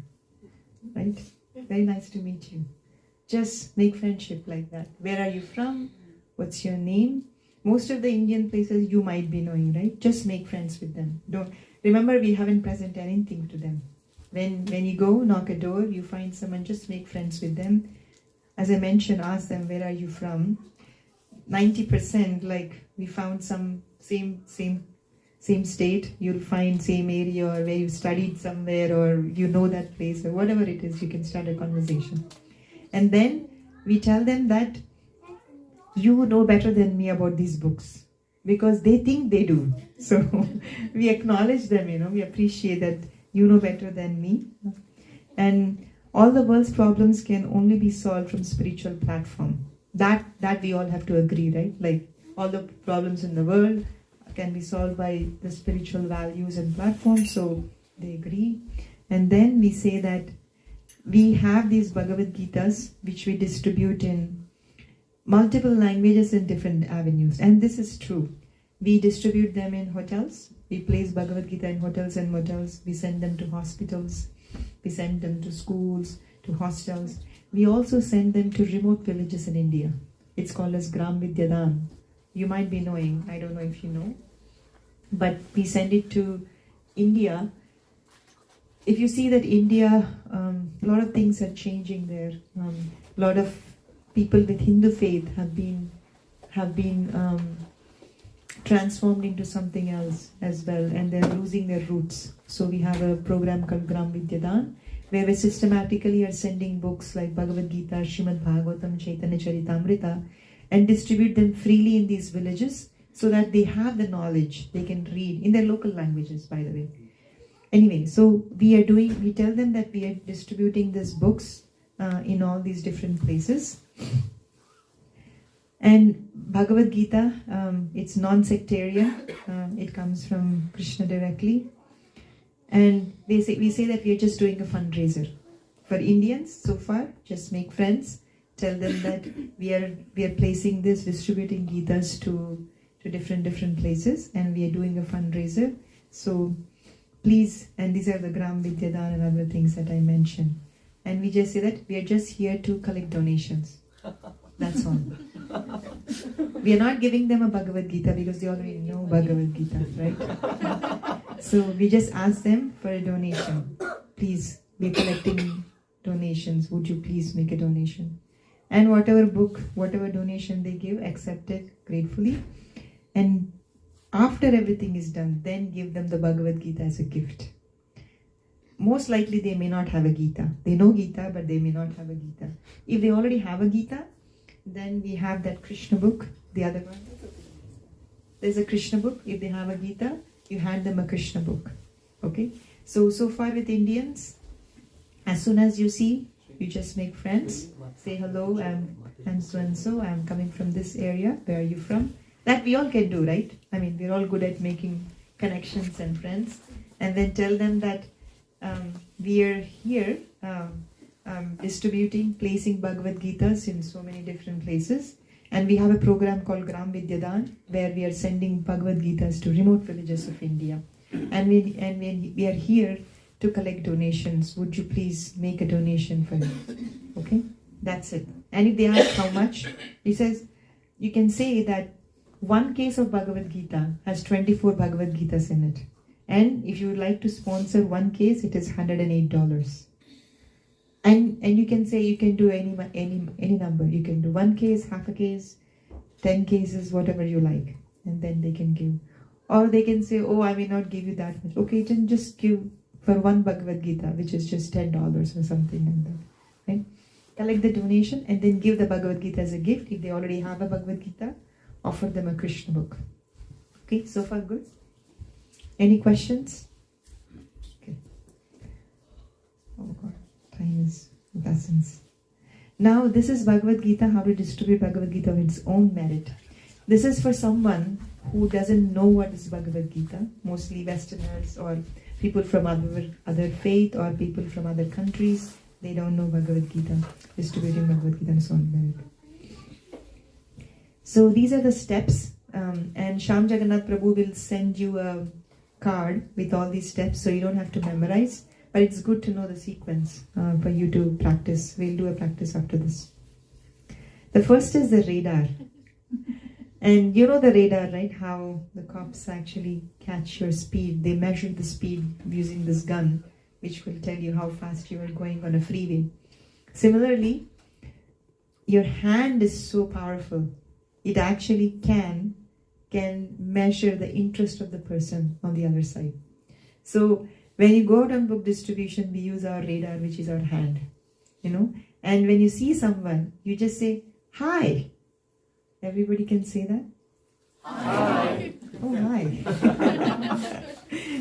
S1: Right? Very nice to meet you. Just make friendship like that. Where are you from? What's your name? Most of the Indian places you might be knowing, right? Just make friends with them. Remember, we haven't presented anything to them. When you go, knock a door, you find someone, just make friends with them. As I mentioned, ask them, where are you from? 90%, like we found some same state, you'll find same area, or where you studied somewhere, or you know that place, or whatever it is, you can start a conversation. And then we tell them that you know better than me about these books, because they think they do. So we acknowledge them, we appreciate that you know better than me. And all the world's problems can only be solved from spiritual platform. That we all have to agree, right? Like all the problems in the world can be solved by the spiritual values and platforms, so they agree. And then we say that we have these Bhagavad-Gitas which we distribute in multiple languages in different avenues. And this is true. We distribute them in hotels. We place Bhagavad-Gita in hotels and motels. We send them to hospitals. We send them to schools, to hostels. We also send them to remote villages in India. It's called as Gram Vidyadan. You might be knowing, I don't know if you know. But we send it to India. If you see that India, a lot of things are changing there. A lot of people with Hindu faith have been transformed into something else as well, and they're losing their roots. So we have a program called Gram Vidyadan, where we systematically are sending books like Bhagavad-Gita, Srimad Bhagavatam, Chaitanya Charitamrita, and distribute them freely in these villages so that they have the knowledge, they can read in their local languages, by the way. Anyway, so we tell them that we are distributing these books in all these different places. And Bhagavad-Gita, it's non-sectarian. It comes from Krishna directly. And we say that we are just doing a fundraiser. For Indians, so far, just make friends. Tell them that we are placing this, distributing Gitas to different places. And we are doing a fundraiser. So please, and these are the Gram Vidyadan and other things that I mentioned. And we just say that we are just here to collect donations. That's all. We are not giving them a Bhagavad Gita because they already know Bhagavad Gita, right? So we just ask them for a donation. Please, we're collecting donations. Would you please make a donation? And whatever book, whatever donation they give, accept it gratefully. And after everything is done, then give them the Bhagavad Gita as a gift. Most likely they may not have a Gita. They know Gita, but they may not have a Gita. If they already have a Gita, then we have that Krishna book, the other one. There's a Krishna book. If they have a Gita, you hand them a Krishna book. Okay? So far with Indians, as soon as you see, you just make friends. Say hello, I'm so-and-so. I'm coming from this area. Where are you from? That we all can do, right? I mean, we're all good at making connections and friends. And then tell them that we are here distributing, placing Bhagavad Gitas in so many different places. And we have a program called Gram Vidyadan, where we are sending Bhagavad Gitas to remote villages of India. And we are here to collect donations. Would you please make a donation for it? Okay? That's it. And if they ask how much, he says, you can say that one case of Bhagavad Gita has 24 Bhagavad Gitas in it. And if you would like to sponsor one case, it is $108. And you can say you can do any number. You can do one case, half a case, 10 cases, whatever you like. And then they can give. Or they can say, oh, I may not give you that much. Okay, then just give for one Bhagavad Gita, which is just $10 or something like that. Right? Collect the donation and then give the Bhagavad Gita as a gift. If they already have a Bhagavad Gita, offer them a Krishna book. Okay, so far good? Any questions? Okay. Oh God, time is of essence. Now this is Bhagavad Gita, how to distribute Bhagavad Gita of its own merit. This is for someone who doesn't know what is Bhagavad Gita, mostly Westerners or people from other faith or people from other countries. They don't know Bhagavad Gita, distributing Bhagavad Gita on its own merit. So these are the steps, and Sham Jagannath Prabhu will send you a card with all these steps, so you don't have to memorize, but it's good to know the sequence for you to practice. We'll do a practice after this. The first is the radar. And you know the radar, right? How the cops actually catch your speed. They measure the speed using this gun, which will tell you how fast you are going on a freeway. Similarly, your hand is so powerful. It actually can measure the interest of the person on the other side. So when you go out on book distribution, we use our radar, which is our hand, you know. And when you see someone, you just say, hi. Everybody can say that? Hi. Oh, hi.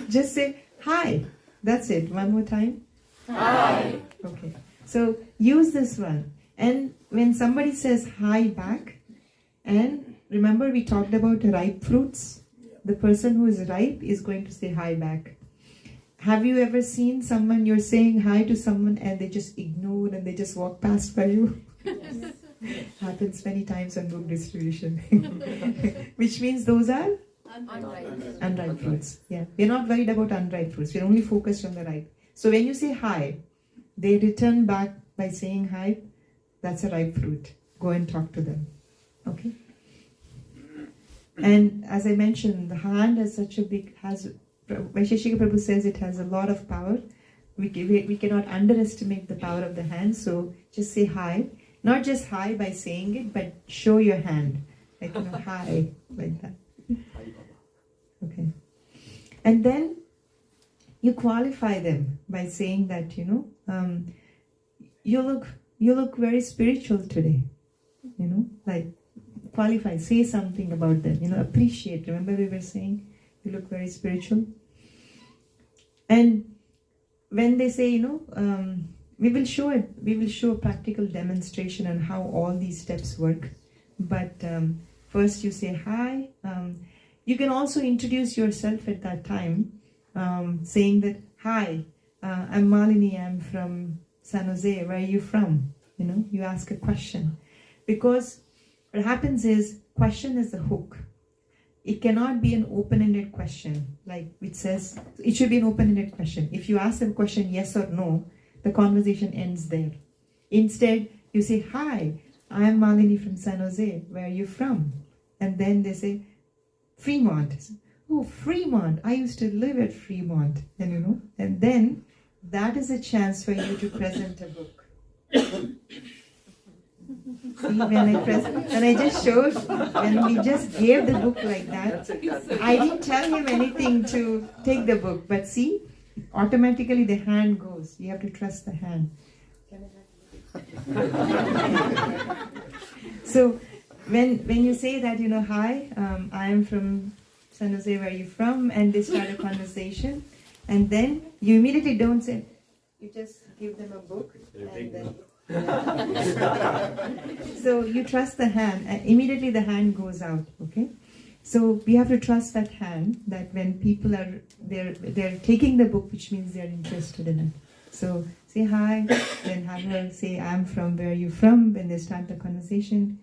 S1: Just say, hi. That's it. One more time. Hi. Okay. So use this one. And when somebody says hi back, and remember we talked about ripe fruits, the person who is ripe is going to say hi back. have you ever seen someone, you're saying hi to someone and they just ignore and they just walk past by you?
S2: Yes.
S1: Happens many times on book distribution. Which means those are unripe fruits. Yeah, we're not worried about unripe fruits. We're only focused on the ripe. So when you say hi, they return back by saying hi. That's a ripe fruit. Go and talk to them. Okay. And as I mentioned, the hand has such a big, Vaisheshika Prabhu says it has a lot of power. We cannot underestimate the power of the hand. So just say hi. Not just hi by saying it, but show your hand. Like, hi, like that. Okay. And then you qualify them by saying that, you look very spiritual today. Like qualify, say something about them, appreciate. Remember we were saying you look very spiritual. And when they say, we will show a practical demonstration on how all these steps work. But first you say hi. You can also introduce yourself at that time, saying that, hi, I'm Malini, I'm from San Jose, where are you from? You ask a question. Because what happens is, question is the hook. It cannot be an open-ended question, like it says, it should be an open-ended question. If you ask a question yes or no, the conversation ends there. Instead, you say, hi, I'm Malini from San Jose, where are you from? And then they say, Fremont. Oh, Fremont, I used to live at Fremont. And then that is a chance for you to present a book. See, when I just showed, when we just gave the book like that, I didn't tell him anything to take the book. But see, automatically the hand goes. You have to trust the hand. So when you say that, hi, I am from San Jose, where are you from? And they start a conversation. And then you immediately don't say, you just give them a book. And then, so you trust the hand. Immediately the hand goes out. Okay. So we have to trust that hand, that when people are, they're taking the book, which means they're interested in it. So say hi, then have her say, I'm from, where are you from? When they start the conversation.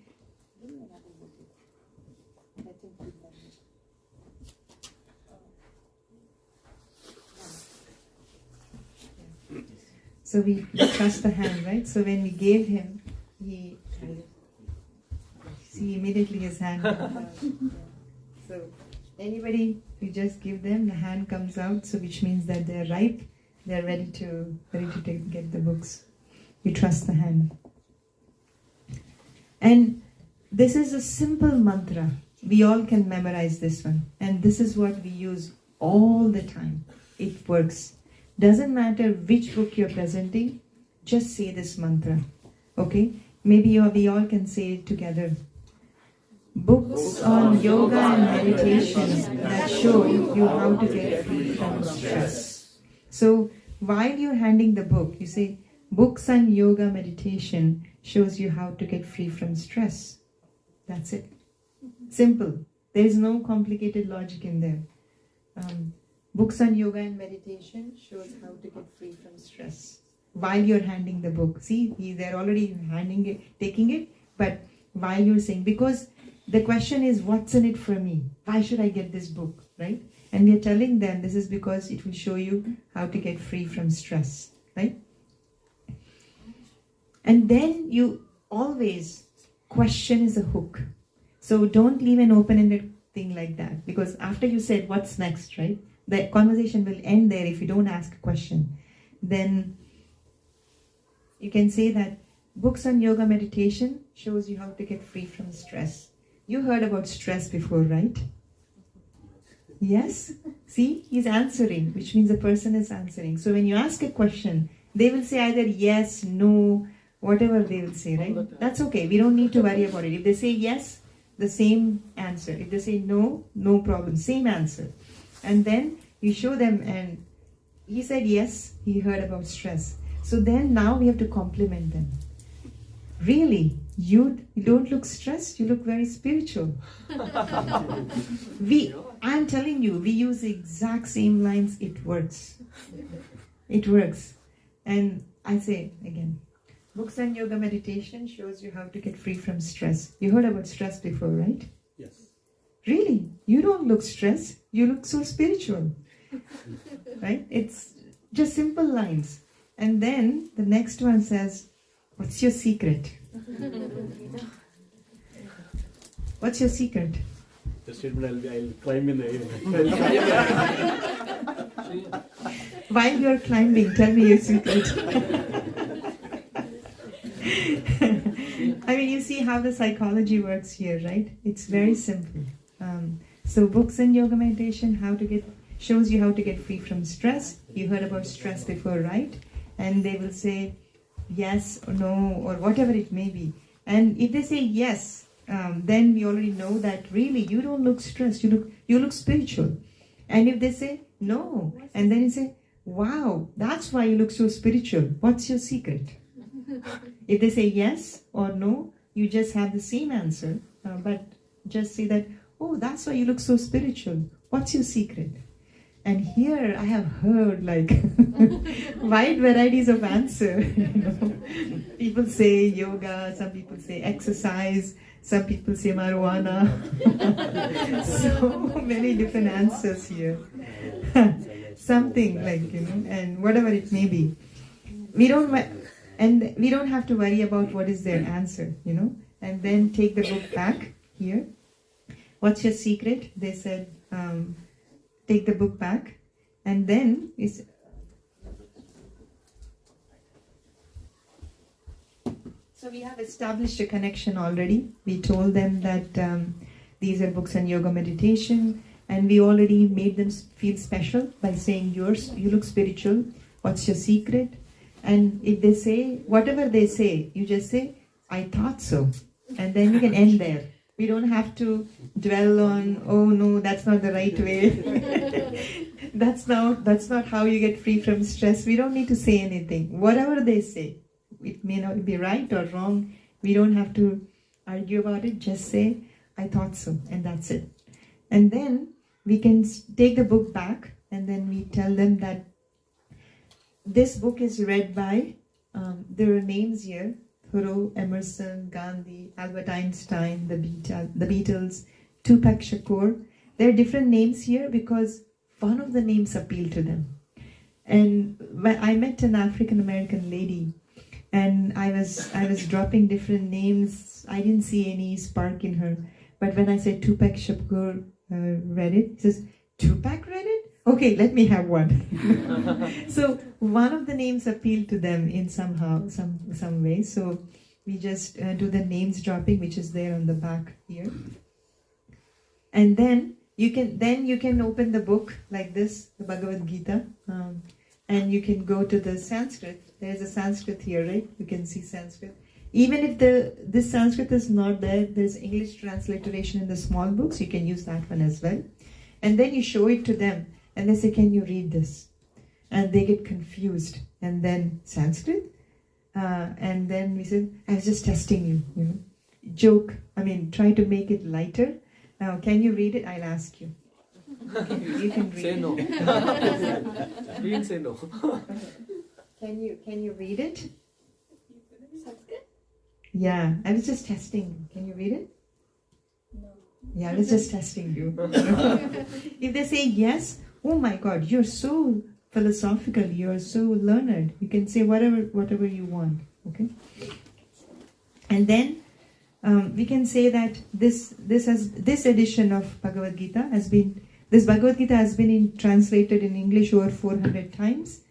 S1: So we trust the hand, right? So when we gave him, immediately his hand comes out. So anybody, we just give them, the hand comes out, so which means that they're ripe, they're ready to get the books. We trust the hand. And this is a simple mantra. We all can memorize this one. And this is what we use all the time. It works. Doesn't matter which book you're presenting, just say this mantra. Okay? Maybe we all can say it together. Books on yoga and meditation that show you how to get free from stress. So while you're handing the book, you say, books on yoga meditation shows you how to get free from stress. That's it. Simple. There is no complicated logic in there. Books on yoga and meditation shows how to get free from stress. While you're handing the book. See, they're already handing it, taking it, but while you're saying, because the question is, what's in it for me? Why should I get this book, right? And we're telling them this is because it will show you how to get free from stress, right? And then you always, question is a hook. So don't leave an open-ended thing like that, because after you said, what's next, right? The conversation will end there if you don't ask a question. Then you can say that books on yoga meditation shows you how to get free from stress. You heard about stress before, right? Yes? See, he's answering, which means the person is answering. So when you ask a question, they will say either yes, no, whatever they will say, right? That's okay. We don't need to worry about it. If they say yes, the same answer. If they say no, no problem. Same answer. And then you show them, and he said yes, he heard about stress. So then now we have to compliment them. Really, you don't look stressed, you look very spiritual. I'm I'm telling you, we use the exact same lines. It works. It works. And I say again, books and yoga meditation shows you how to get free from stress. You heard about stress before, right?
S3: Yes.
S1: Really? You don't look stressed. You look so spiritual. Right? It's just simple lines. And then the next one says, what's your secret? What's your secret?
S3: The statement I'll climb in the air.
S1: While you're climbing, tell me your secret. I mean, you see how the psychology works here, right? It's very simple. So books and yoga meditation, shows you how to get free from stress. You heard about stress before, right? And they will say yes or no or whatever it may be. And if they say yes, then we already know that really you don't look stressed. You look spiritual. And if they say no, and then you say, wow, that's why you look so spiritual. What's your secret? If they say yes or no, you just have the same answer, but just say that, oh, that's why you look so spiritual. What's your secret? And here I have heard like wide varieties of answer. People say yoga, some people say exercise, some people say marijuana. So many different answers here. Something like, and whatever it may be. We don't have to worry about what is their answer, and then take the book back here. What's your secret? They said, take the book back, and then so we have established a connection already. We told them that these are books on yoga meditation, and we already made them feel special by saying you look spiritual. What's your secret? And if they say whatever they say, you just say, I thought so, and then you can end there. We don't have to dwell on, oh no, that's not the right way. That's not how you get free from stress. We don't need to say anything. Whatever they say, it may not be right or wrong. We don't have to argue about it. Just say, I thought so, and that's it. And then we can take the book back, and then we tell them that this book is read by, there are names here, Thoreau, Emerson, Gandhi, Albert Einstein, the Beatles, Tupac Shakur. There are different names here because one of the names appealed to them. And when I met an African American lady, and I was dropping different names. I didn't see any spark in her. But when I said Tupac Shakur read it, he says, Tupac read it? Okay, let me have one. So one of the names appealed to them in some way. So we just do the names dropping, which is there on the back here. And then you can open the book like this, the Bhagavat-Gita, and you can go to the Sanskrit. There's a Sanskrit here, right? You can see Sanskrit. Even if this Sanskrit is not there, there's English transliteration in the small books. You can use that one as well. And then you show it to them. And they say, can you read this? And they get confused. And then Sanskrit. And then we said, I was just testing you, Joke. Try to make it lighter. Now, can you read it? I'll ask you. You can read
S4: Say
S1: it.
S4: no. Please say no.
S1: Can you read it?
S2: Sanskrit?
S1: Yeah, I was just testing. Can you read it?
S2: No.
S1: Yeah, I was just testing you. If they say yes, oh my God, you're so philosophical, you're so learned. You can say whatever you want. Okay. And then we can say that this edition of Bhagavad-Gita has been translated in English over 400 times.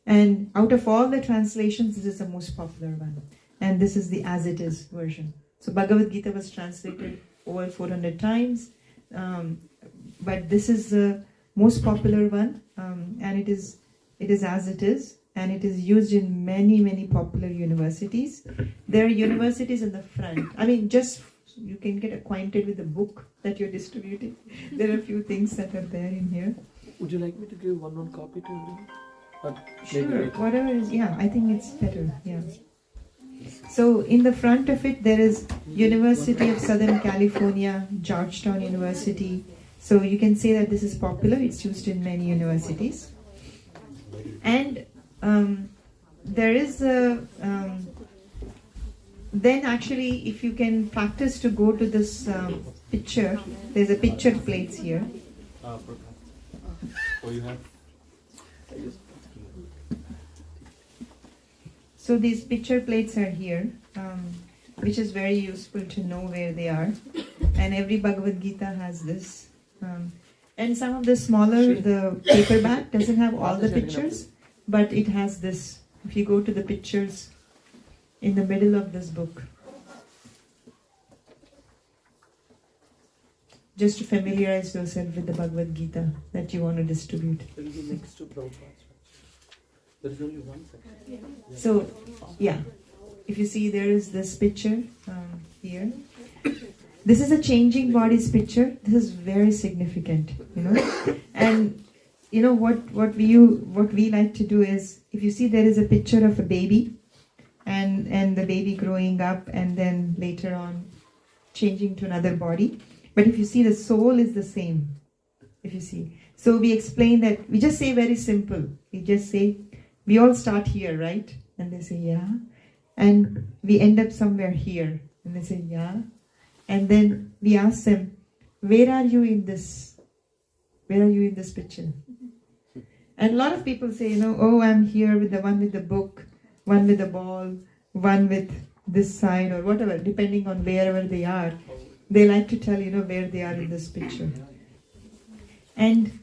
S1: And out of all the translations, this is the most popular one. And this is the as it is version. So Bhagavad-Gita was translated over 400 times. But this is the most popular one. And it is as it is. And it is used in many, many popular universities. There are universities in the front. Just you can get acquainted with the book that you're distributing. There are a few things that are there in here.
S4: Would you like me to give one copy to everyone?
S1: Sure, whatever is, I think it's better, So in the front of it, there is University of Southern California, Georgetown University, So you can say that this is popular. It's used in many universities. And there is a... then actually, if you can practice to go to this picture, there's a picture plates here.
S3: Oh, you have?
S1: So these picture plates are here, which is very useful to know where they are. And every Bhagavad-Gita has this. And some of the smaller, the paperback doesn't have all the pictures, but it has this. If you go to the pictures in the middle of this book, just to familiarize yourself with the Bhagavad-Gita that you want to distribute.
S4: It will be next to Prabhupada's. There is only one section.
S1: So, yeah, if you see there is this picture here. This is a changing bodies picture. This is very significant, you know. And you know what we like to do is, if you see there is a picture of a baby, and the baby growing up and then later on changing to another body. But if you see, the soul is the same. If you see. So we explain that, we just say very simple. We just say, we all start here, right? And they say, yeah. And we end up somewhere here. And they say, yeah. And then we ask them, where are you in this? Where are you in this picture? And a lot of people say, you know, oh, I'm here with the one with the book, one with the ball, one with this side or whatever, depending on wherever they are. They like to tell, you know, where they are in this picture. And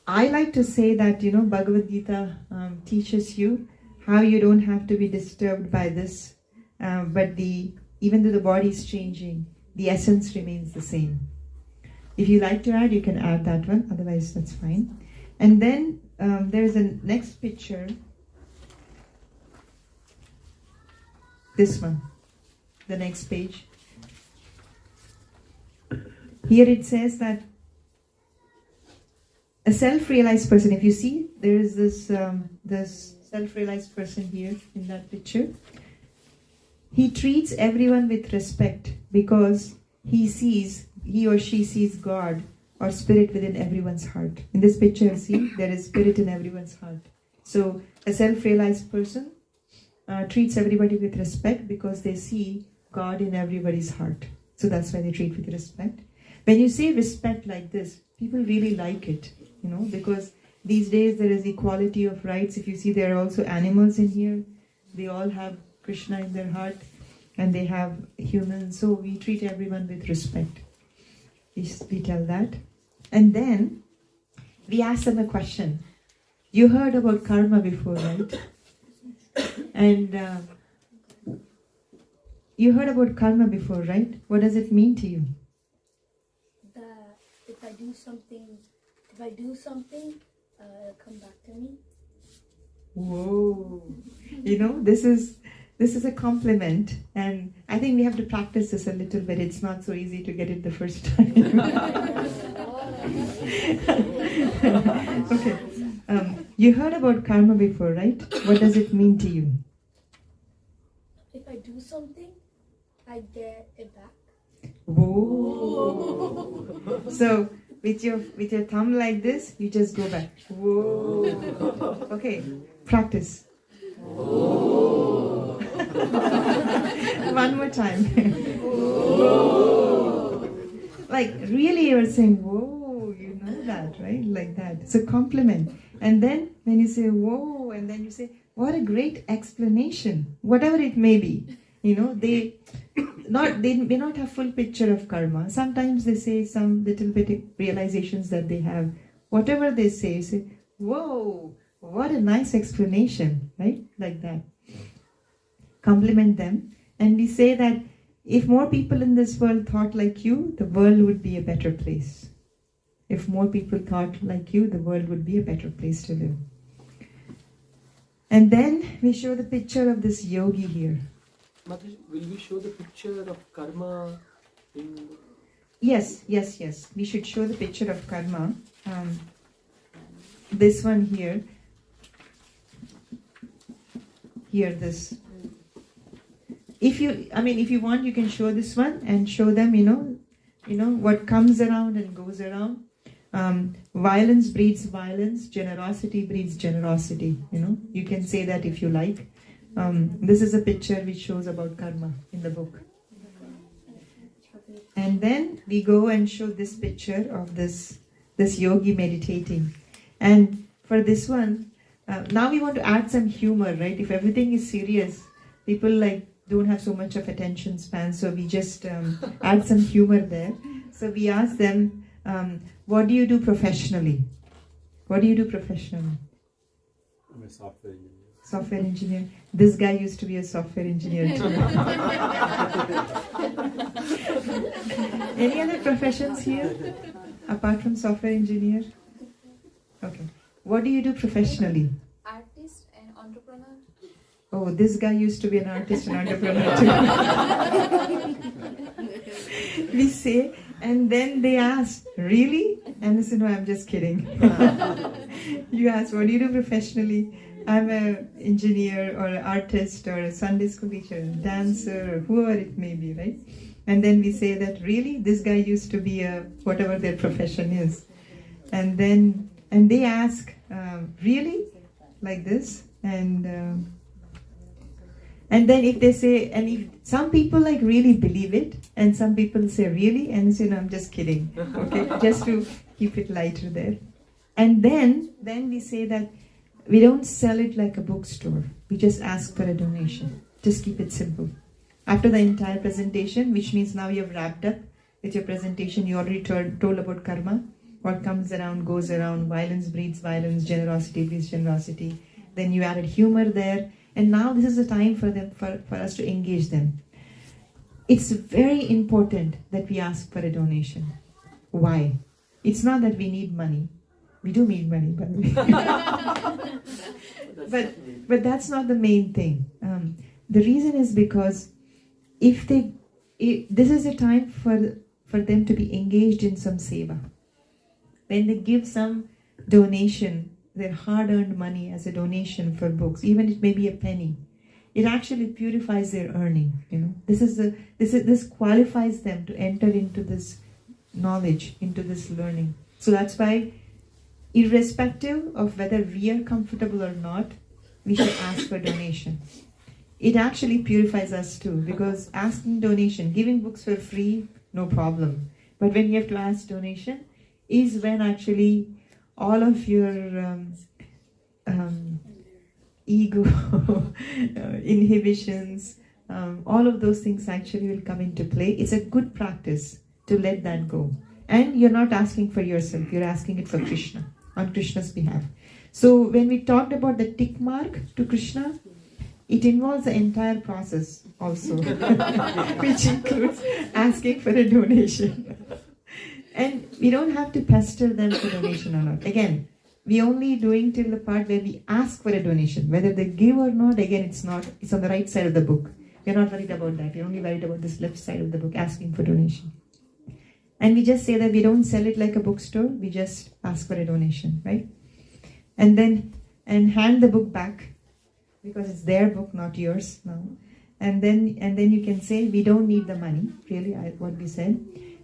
S1: I like to say that, you know, Bhagavad-Gita teaches you how you don't have to be disturbed by this, but even though the body is changing, the essence remains the same. If you like to add, you can add that one, otherwise that's fine. And then there's a next picture, this one, the next page. Here it says that a self-realized person, if you see, there is this self-realized person here in that picture. He treats everyone with respect because he or she sees God or spirit within everyone's heart. In this picture, see, there is spirit in everyone's heart. So a self-realized person treats everybody with respect because they see God in everybody's heart. So that's why they treat with respect. When you say respect like this, people really like it, you know, because these days there is equality of rights. If you see, there are also animals in here. They all have Krishna in their heart and they have humans. So we treat everyone with respect. We tell that. And then we ask them a question. You heard about karma before, right? And you heard about karma before, right? What does it mean to you?
S2: That if I do something, it'll come back to me.
S1: Whoa! You know, this is a compliment, and I think we have to practice this a little bit. It's not so easy to get it the first time. Okay. You heard about karma before, right? What does it mean to you?
S2: If I do something, I get it back.
S1: Whoa! So with your thumb like this, you just go back. Whoa! Okay, practice. Whoa! One more time. Whoa! Like really, you are saying whoa. You know that, right? Like that. It's a compliment. And then when you say whoa, and then you say, what a great explanation, whatever it may be. You know, they may not have full picture of karma. Sometimes they say some little bit of realizations that they have. Whatever they say, you say, whoa, what a nice explanation, right? Like that. Compliment them. And we say that if more people in this world thought like you, the world would be a better place. If more people thought like you, the world would be a better place to live. And then we show the picture of this yogi here.
S4: Mataji, will we show the picture of karma in...
S1: Yes. We should show the picture of karma. This one here. Here, this. if you want, you can show this one and show them, what comes around and goes around. Violence breeds violence, generosity breeds generosity. You can say that if you like. This is a picture which shows about karma in the book. And then we go and show this picture of this yogi meditating. And for this one, now we want to add some humor, right? If everything is serious, people don't have so much of attention span, so we just add some humor there. So we ask them, what do you do professionally? What do you do professionally?
S3: I'm a software engineer.
S1: Software engineer. This guy used to be a software engineer too. Any other professions here apart from software engineer? Okay. What do you do professionally?
S5: Artist and entrepreneur.
S1: Oh, this guy used to be an artist and entrepreneur too. We say, and then they ask, really? And I say, no, I'm just kidding. You ask, what do you do professionally? I'm an engineer or an artist or a Sunday school teacher, a dancer, or whoever it may be, right? And then we say that, really? This guy used to be a whatever their profession is. And they ask, really? Like this? And then if they say, and if some people really believe it, and some people say, really? And they say, no, I'm just kidding. Okay, just to keep it lighter there. And then we say that we don't sell it like a bookstore. We just ask for a donation. Just keep it simple. After the entire presentation, which means now you have wrapped up with your presentation, you already told about karma. What comes around goes around. Violence breeds violence. Generosity breeds generosity. Then you added humor there. And now this is the time for us to engage them. It's very important that we ask for a donation. Why? It's not that we need money. We do need money, by the way. But that's not the main thing. The reason is because this is a time for them to be engaged in some seva. When they give some donation, their hard-earned money as a donation for books, even it may be a penny, it actually purifies their earning. This qualifies them to enter into this knowledge, into this learning. So that's why, irrespective of whether we are comfortable or not, we should ask for donation. It actually purifies us too, because asking donation, giving books for free, no problem. But when you have to ask donation, is when actually all of your ego, inhibitions, all of those things actually will come into play. It's a good practice to let that go. And you're not asking for yourself, you're asking it for Krishna, on Krishna's behalf. So when we talked about the tick mark to Krishna, it involves the entire process also, which includes asking for a donation. And we don't have to pester them for donation or not. Again, we only doing till the part where we ask for a donation. Whether they give or not, again, it's on the right side of the book. We're not worried about that. We're only worried about this left side of the book, asking for donation. And we just say that we don't sell it like a bookstore. We just ask for a donation, right? And hand the book back, because it's their book, not yours now. And then you can say, we don't need the money, really, what we said.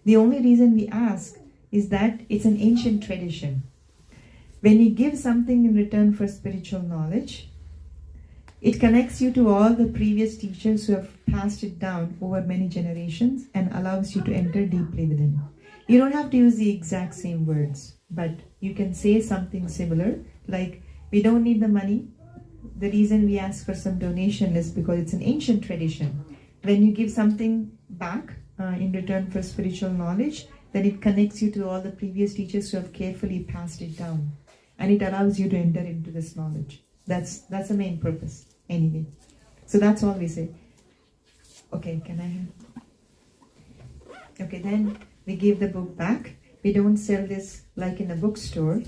S1: The only reason we ask is that it's an ancient tradition. When you give something in return for spiritual knowledge, it connects you to all the previous teachers who have passed it down over many generations and allows you to enter deeply within it. You don't have to use the exact same words, but you can say something similar, like, we don't need the money. The reason we ask for some donation is because it's an ancient tradition. When you give something back in return for spiritual knowledge, then it connects you to all the previous teachers who have carefully passed it down. And it allows you to enter into this knowledge. That's the main purpose, anyway. So that's all we say. Okay, can I have? Okay, then we give the book back. We don't sell this like in a bookstore.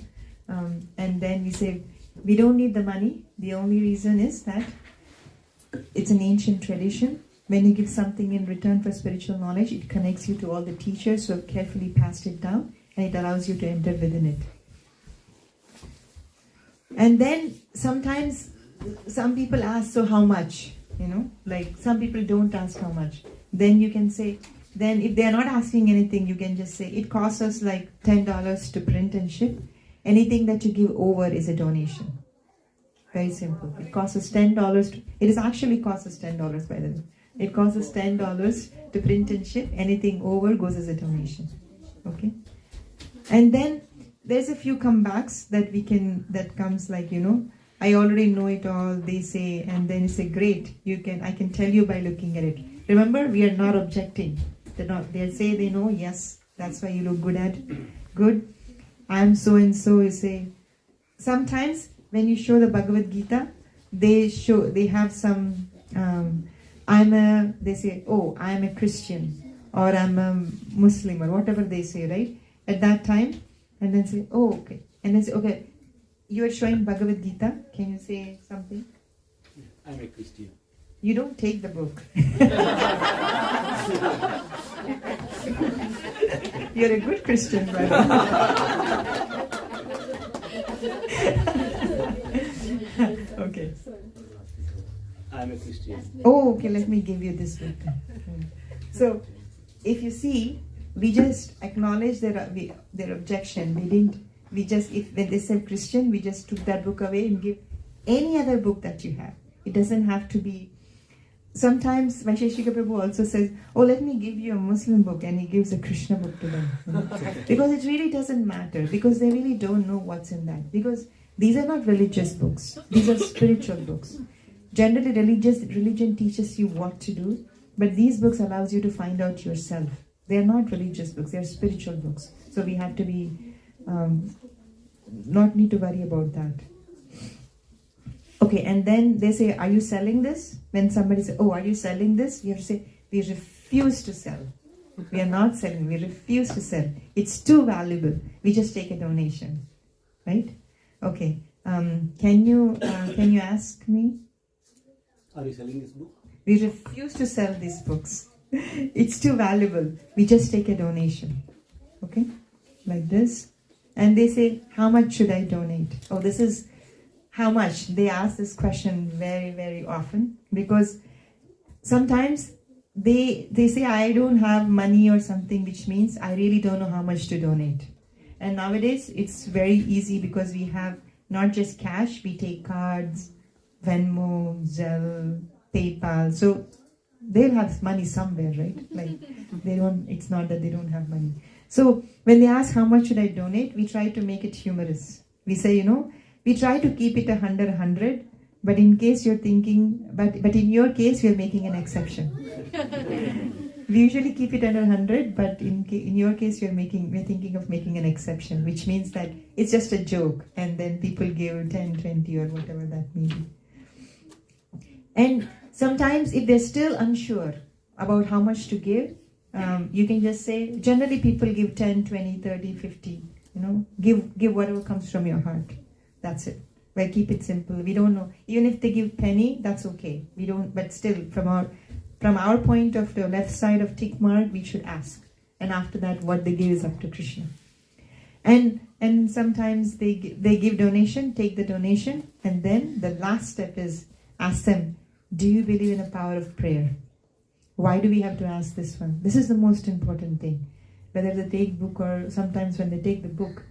S1: And then we say, we don't need the money. The only reason is that it's an ancient tradition. When you give something in return for spiritual knowledge, it connects you to all the teachers who have carefully passed it down, and it allows you to enter within it. And then sometimes some people ask, so how much? like some people don't ask how much. Then you can say, then if they are not asking anything, you can just say, it costs us like $10 to print and ship. Anything that you give over is a donation. Very simple. It costs us $10. It is actually costs us $10, by the way. It costs us $10 to print and ship. Anything over goes as a donation. Okay? And then there's a few comebacks that comes like, I already know it all, they say, and then you say, great, I can tell you by looking at it. Remember, we are not objecting. They say they know, yes, that's why you look good. I am so and so, you say. Sometimes when you show the Bhagavat-Gita, they have some, they say, oh, I am a Christian, or I'm a Muslim, or whatever they say, right? At that time, and then say, oh, okay. And then say, okay, you are showing Bhagavat-Gita, can you say something?
S3: I'm a Christian.
S1: You don't take the book. You're a good Christian, brother. Okay.
S3: I'm a Christian.
S1: Oh, okay, let me give you this book. So, if you see, we just acknowledge their objection. When they said Christian, we just took that book away and give any other book that you have. It doesn't have to be. Sometimes Vaisheshika Prabhu also says, oh, let me give you a Muslim book, and he gives a Krishna book to them. Because it really doesn't matter, because they really don't know what's in that. Because these are not religious books, these are spiritual books. Generally, religion teaches you what to do, but these books allows you to find out yourself. They are not religious books, they are spiritual books. So we have to be, not need to worry about that. Okay, and then they say, are you selling this? When somebody says, oh, are you selling this? You have to say, we refuse to sell. We are not selling, we refuse to sell. It's too valuable. We just take a donation. Right? Okay. Can you ask me?
S3: Are you selling this book?
S1: We refuse to sell these books. It's too valuable. We just take a donation. Okay? Like this. And they say, how much should I donate? Oh, this is how much? They ask this question very, very often, because sometimes they say, I don't have money or something, which means I really don't know how much to donate. And nowadays, it's very easy because we have not just cash, we take cards, Venmo, Zelle, PayPal. So they'll have money somewhere, right? Like it's not that they don't have money. So when they ask how much should I donate, we try to make it humorous. We say, we try to keep it 100, but in case you're thinking, but in your case, we're making an exception. We usually keep it under 100, but in your case, we're thinking of making an exception, which means that it's just a joke, and then people give 10, 20, or whatever that may be. And sometimes, if they're still unsure about how much to give, you can just say, generally people give 10, 20, 30, 50, give whatever comes from your heart. That's it. Well, keep it simple. We don't know. Even if they give penny, that's okay. We don't, but still, from our point of the left side of tick mark, we should ask. And after that, what they give is up to Krishna. And sometimes they give donation, take the donation, and then the last step is ask them, do you believe in the power of prayer? Why do we have to ask this one? This is the most important thing. Whether they take book or sometimes when they take the book,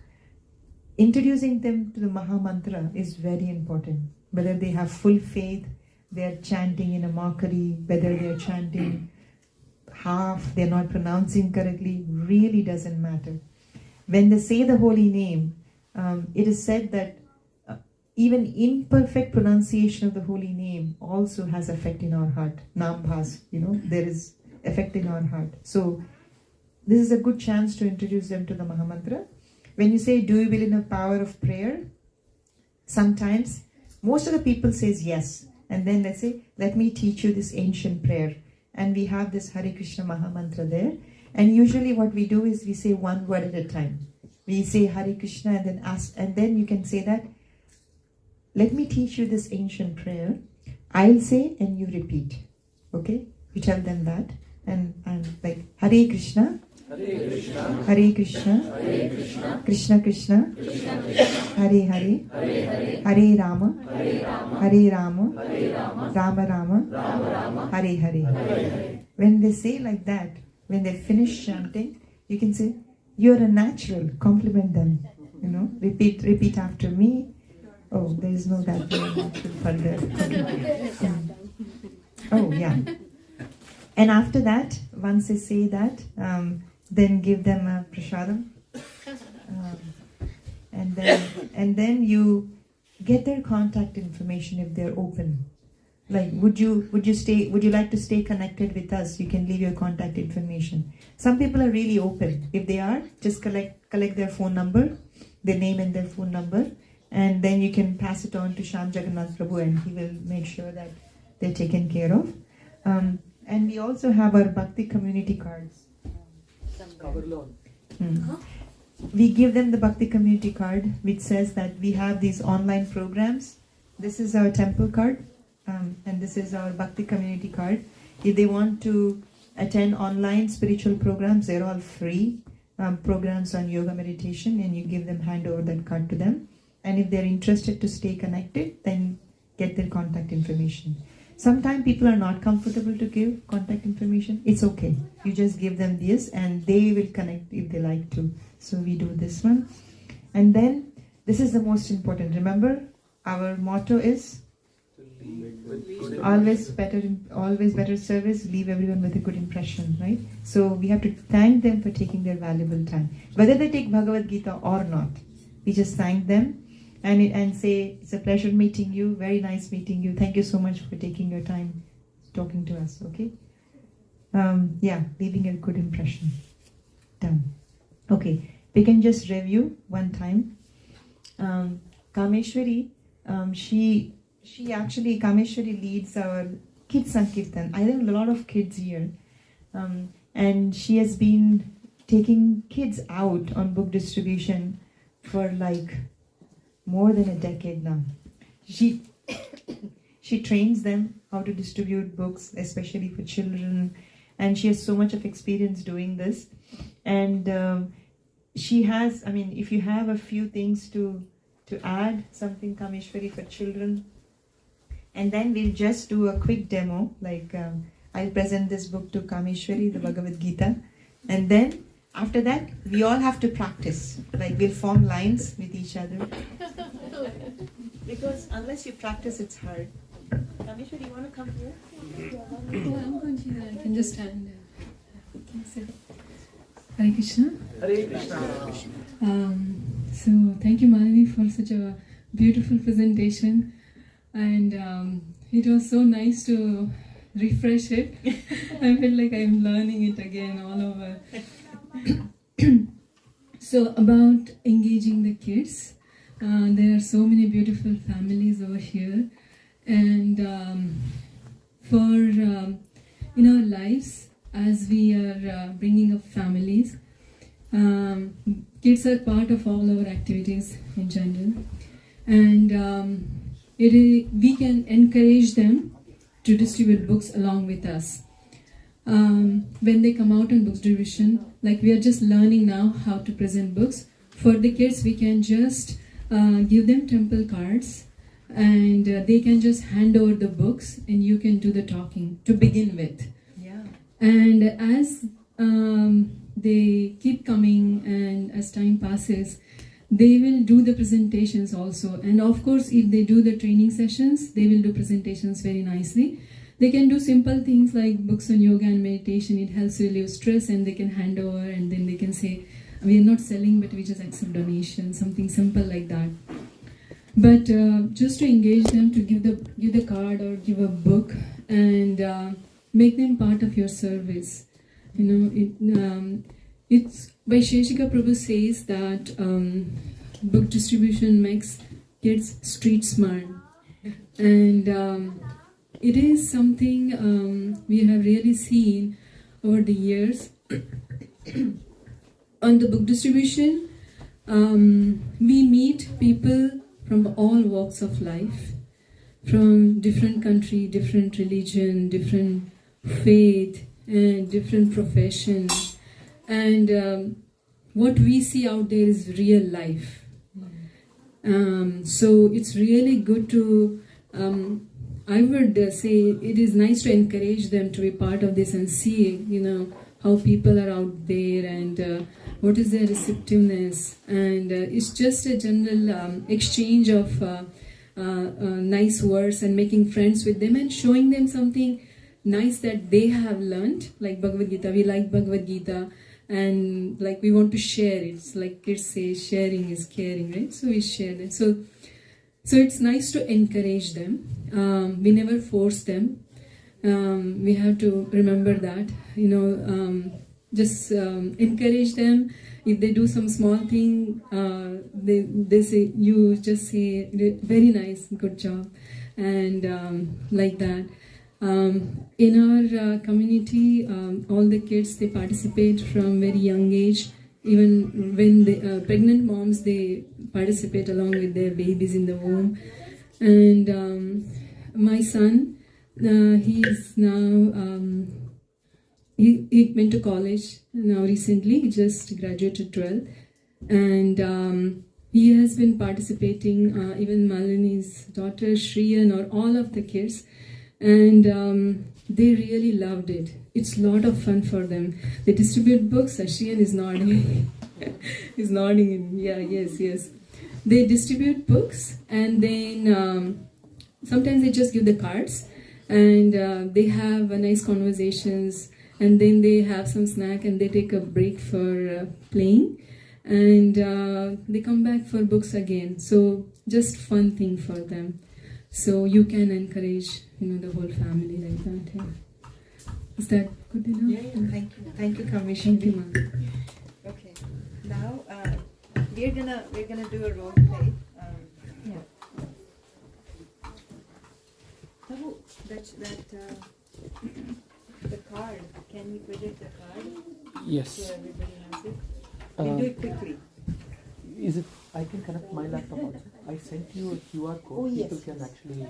S1: introducing them to the Maha Mantra is very important. Whether they have full faith, they are chanting in a mockery, whether they are chanting half, they are not pronouncing correctly, really doesn't matter. When they say the holy name, it is said that even imperfect pronunciation of the holy name also has effect in our heart. Nambhas, there is effect in our heart. So this is a good chance to introduce them to the Maha Mantra. When you say, do you believe in the power of prayer? Sometimes, most of the people says yes. And then they say, let me teach you this ancient prayer. And we have this Hare Krishna Maha Mantra there. And usually what we do is we say one word at a time. We say Hare Krishna and then ask, and then you can say that, let me teach you this ancient prayer. I'll say and you repeat. Okay? You tell them that. And like, Hare Krishna, Hare Krishna, Krishna Krishna, Hare Hare, Hare Rama, Hare Rama, Rama Rama, Hare Hare. When they say like that, when they finish chanting, you can say, "You're a natural." Compliment them. Repeat after me. Oh, there is no that natural further. Okay. Oh, yeah. And after that, once they say that, then give them a prasadam, and then you get their contact information if they're open. Like, would you like to stay connected with us? You can leave your contact information. Some people are really open. If they are, just collect their phone number, their name and their phone number, and then you can pass it on to Shyam Jagannath Prabhu, and he will make sure that they're taken care of. And we also have our Bhakti community cards. We give them the Bhakti community card, which says that we have these online programs. This is our temple card, and this is our Bhakti community card. If they want to attend online spiritual programs, they're all free programs on yoga meditation, and you give them, hand over that card to them. And if they're interested to stay connected, then get their contact information. Sometimes people are not comfortable to give contact information. It's okay. You just give them this and they will connect if they like to. So we do this one. And then, this is the most important. Remember, our motto is always better service, leave everyone with a good impression, right? So we have to thank them for taking their valuable time. Whether they take Bhagavat-Gita or not, we just thank them and say, it's a pleasure meeting you, very nice meeting you, thank you so much for taking your time talking to us, okay? Leaving a good impression. Done. Okay, we can just review one time. Kameshwari, Kameshwari leads our Kids Sankirtan. I think a lot of kids here. And she has been taking kids out on book distribution for like more than a decade now. She trains them how to distribute books, especially for children, and she has so much of experience doing this. And she has, if you have a few things to add, something Kameshwari for children, and then we'll just do a quick demo, like I'll present this book to Kameshwari, the Bhagavat-Gita, and then after that, we all have to practice. Like, we'll form lines with each other. Because unless you practice, it's hard. Kameshwari, you want to come here?
S6: I'm going to. I can just stand there. Hare Krishna.
S4: Hare Krishna.
S6: So, thank you, Malini, for such a beautiful presentation. And it was so nice to refresh it. I feel like I'm learning it again all over. So, about engaging the kids, there are so many beautiful families over here, and for in our lives, as we are bringing up families, kids are part of all our activities in general, and we can encourage them to distribute books along with us. When they come out on books distribution, like we are just learning now how to present books. For the kids, we can just give them temple cards, and they can just hand over the books, and you can do the talking to begin with.
S1: Yeah.
S6: And as they keep coming, and as time passes, they will do the presentations also. And of course, if they do the training sessions, they will do presentations very nicely. They can do simple things like books on yoga and meditation. It helps relieve stress, and they can hand over, and then they can say, we are not selling, but we just accept donations, something simple like that. But just to engage them, to give the card or give a book, and make them part of your service. It's by Sheshika Prabhu says that book distribution makes kids street smart, and it is something we have really seen over the years. On the book distribution, we meet people from all walks of life, from different country, different religion, different faith, and different profession. and what we see out there is real life. So it's really good to, I would say it is nice to encourage them to be part of this and see, how people are out there and what is their receptiveness. And it's just a general exchange of nice words and making friends with them and showing them something nice that they have learned, like Bhagavat-Gita. We like Bhagavat-Gita. And like we want to share it. It's like kids say, sharing is caring, right? So we share it. So it's nice to encourage them. We never force them. We have to remember that, just encourage them. If they do some small thing, they say, you just say, very nice, good job, and like that. In our community, all the kids, they participate from very young age. Even when the pregnant moms, they participate along with their babies in the womb. And my son, he is now, he went to college now recently. He just graduated 12th. And he has been participating, even Malini's daughter, Shriyan, or all of the kids. And they really loved it. It's a lot of fun for them. They distribute books. Ashiyan is nodding. He's nodding. Yeah, yes. They distribute books, and then sometimes they just give the cards, and they have nice conversations, and then they have some snack, and they take a break for playing, and they come back for books again. So just fun thing for them. So you can encourage, the whole family like that. Yeah. Is that good enough?
S1: Yeah. Thank you, Commission.
S6: Thank you, ma'am.
S1: Okay. Now we're gonna do a role play. Oh, the card. Can we project the card?
S4: Yes.
S1: So everybody has it. We'll do it quickly.
S4: Is it? I can connect my laptop also. I sent you a QR code.
S1: Oh, yes.
S4: People can actually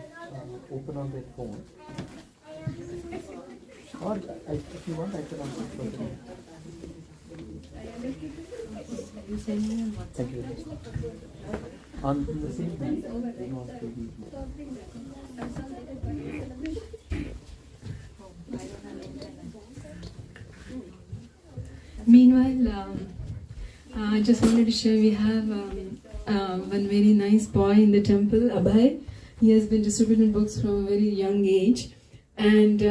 S4: open on their phone. Or if you want, I can also show them.
S1: You send me on WhatsApp.
S4: Thank you. On the same page.
S6: Meanwhile, I just wanted to share, we have one very nice boy in the temple, Abhay. He has been distributing books from a very young age. And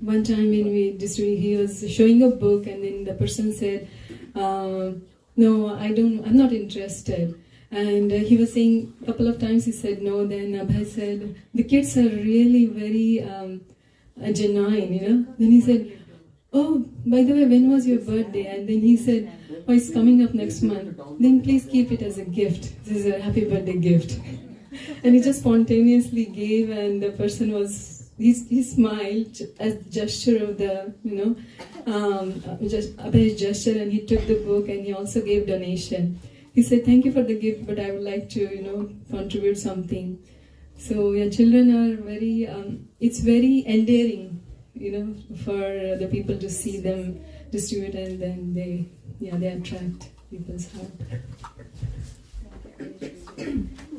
S6: one time when we distributed, he was showing a book, and then the person said, no, I'm not interested. And he was saying a couple of times, he said no. Then Abhay said, the kids are really very genuine, Then he said, oh, by the way, when was your birthday? And then he said, oh, it's coming up next month. Then please keep it as a gift. This is a happy birthday gift. And he just spontaneously gave, and the person was, he smiled as a gesture of the, just Abhay's gesture, and he took the book, and he also gave donation. He said, thank you for the gift, but I would like to, contribute something. So yeah, children are very, it's very endearing, for the people to see them distribute, and then they attract people's heart.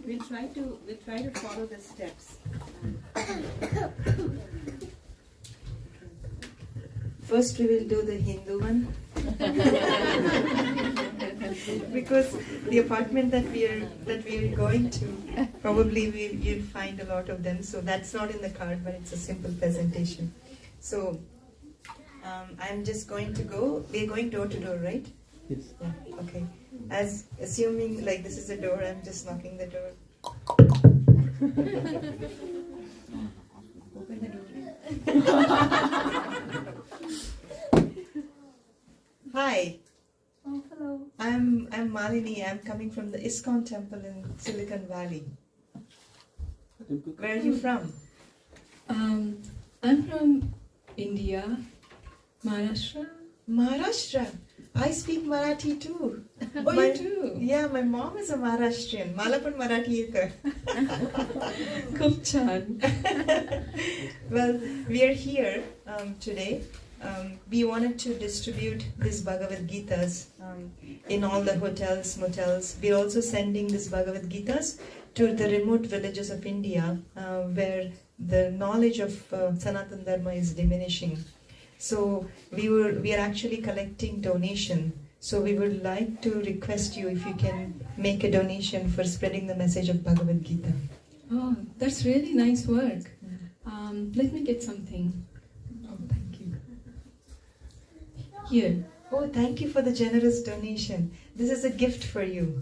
S1: We'll try to follow the steps. First, we will do the Hindu one. Because the apartment that we are going to, probably you'll find a lot of them. So that's not in the card, but it's a simple presentation. So I'm just going to go. We're going door to door, right?
S4: Yes.
S1: Yeah. Okay. As assuming like this is a door, I'm just knocking the door. Open the door. Hi.
S2: Oh, hello.
S1: I'm Malini. I'm coming from the ISKCON temple in Silicon Valley. Where are you from?
S6: I'm from India, Maharashtra.
S1: Maharashtra. I speak Marathi too.
S6: Oh, you too?
S1: Yeah, my mom is a Maharashtrian. मला पण मराठी येतं.
S6: खूप छान.
S1: Well, we are here today we wanted to distribute these Bhagavad-Gitas in all the hotels, motels. We're also sending these Bhagavad-Gitas to the remote villages of India where the knowledge of Sanatana Dharma is diminishing. So we are actually collecting donation. So we would like to request you if you can make a donation for spreading the message of Bhagavad Gita.
S6: Oh, that's really nice work. Let me get something.
S1: Oh, thank you.
S6: Here.
S1: Oh, thank you for the generous donation. This is a gift for you.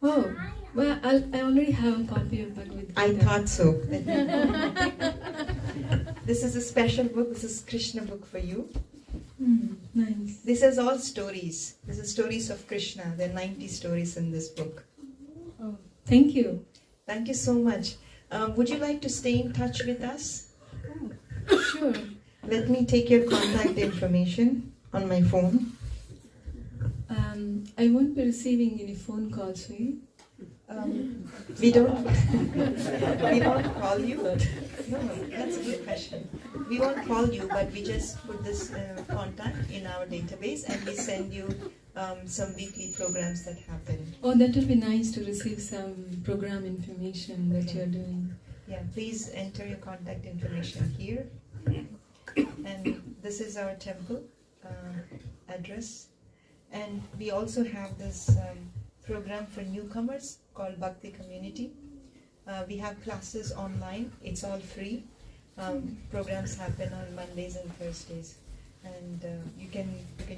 S6: Oh, well, I already have a copy of Bhagavad Gita.
S1: I thought so. This is a special book. This is Krishna book for you.
S6: Nice.
S1: This is all stories. This is stories of Krishna. There are 90 stories in this book.
S6: Oh, thank you.
S1: Thank you so much. Would you like to stay in touch with us?
S6: Sure.
S1: Let me take your contact information on my phone.
S6: I won't be receiving any phone calls, right?
S1: We don't. We won't call you. No, that's a good question. We won't call you, but we just put this contact in our database, and we send you some weekly programs that happen.
S6: Oh, that would be nice to receive some program information that you're doing.
S1: Yeah, please enter your contact information here. And this is our temple address. And we also have this program for newcomers called Bhakti Community. We have classes online. It's all free. Programs happen on Mondays and Thursdays. And you can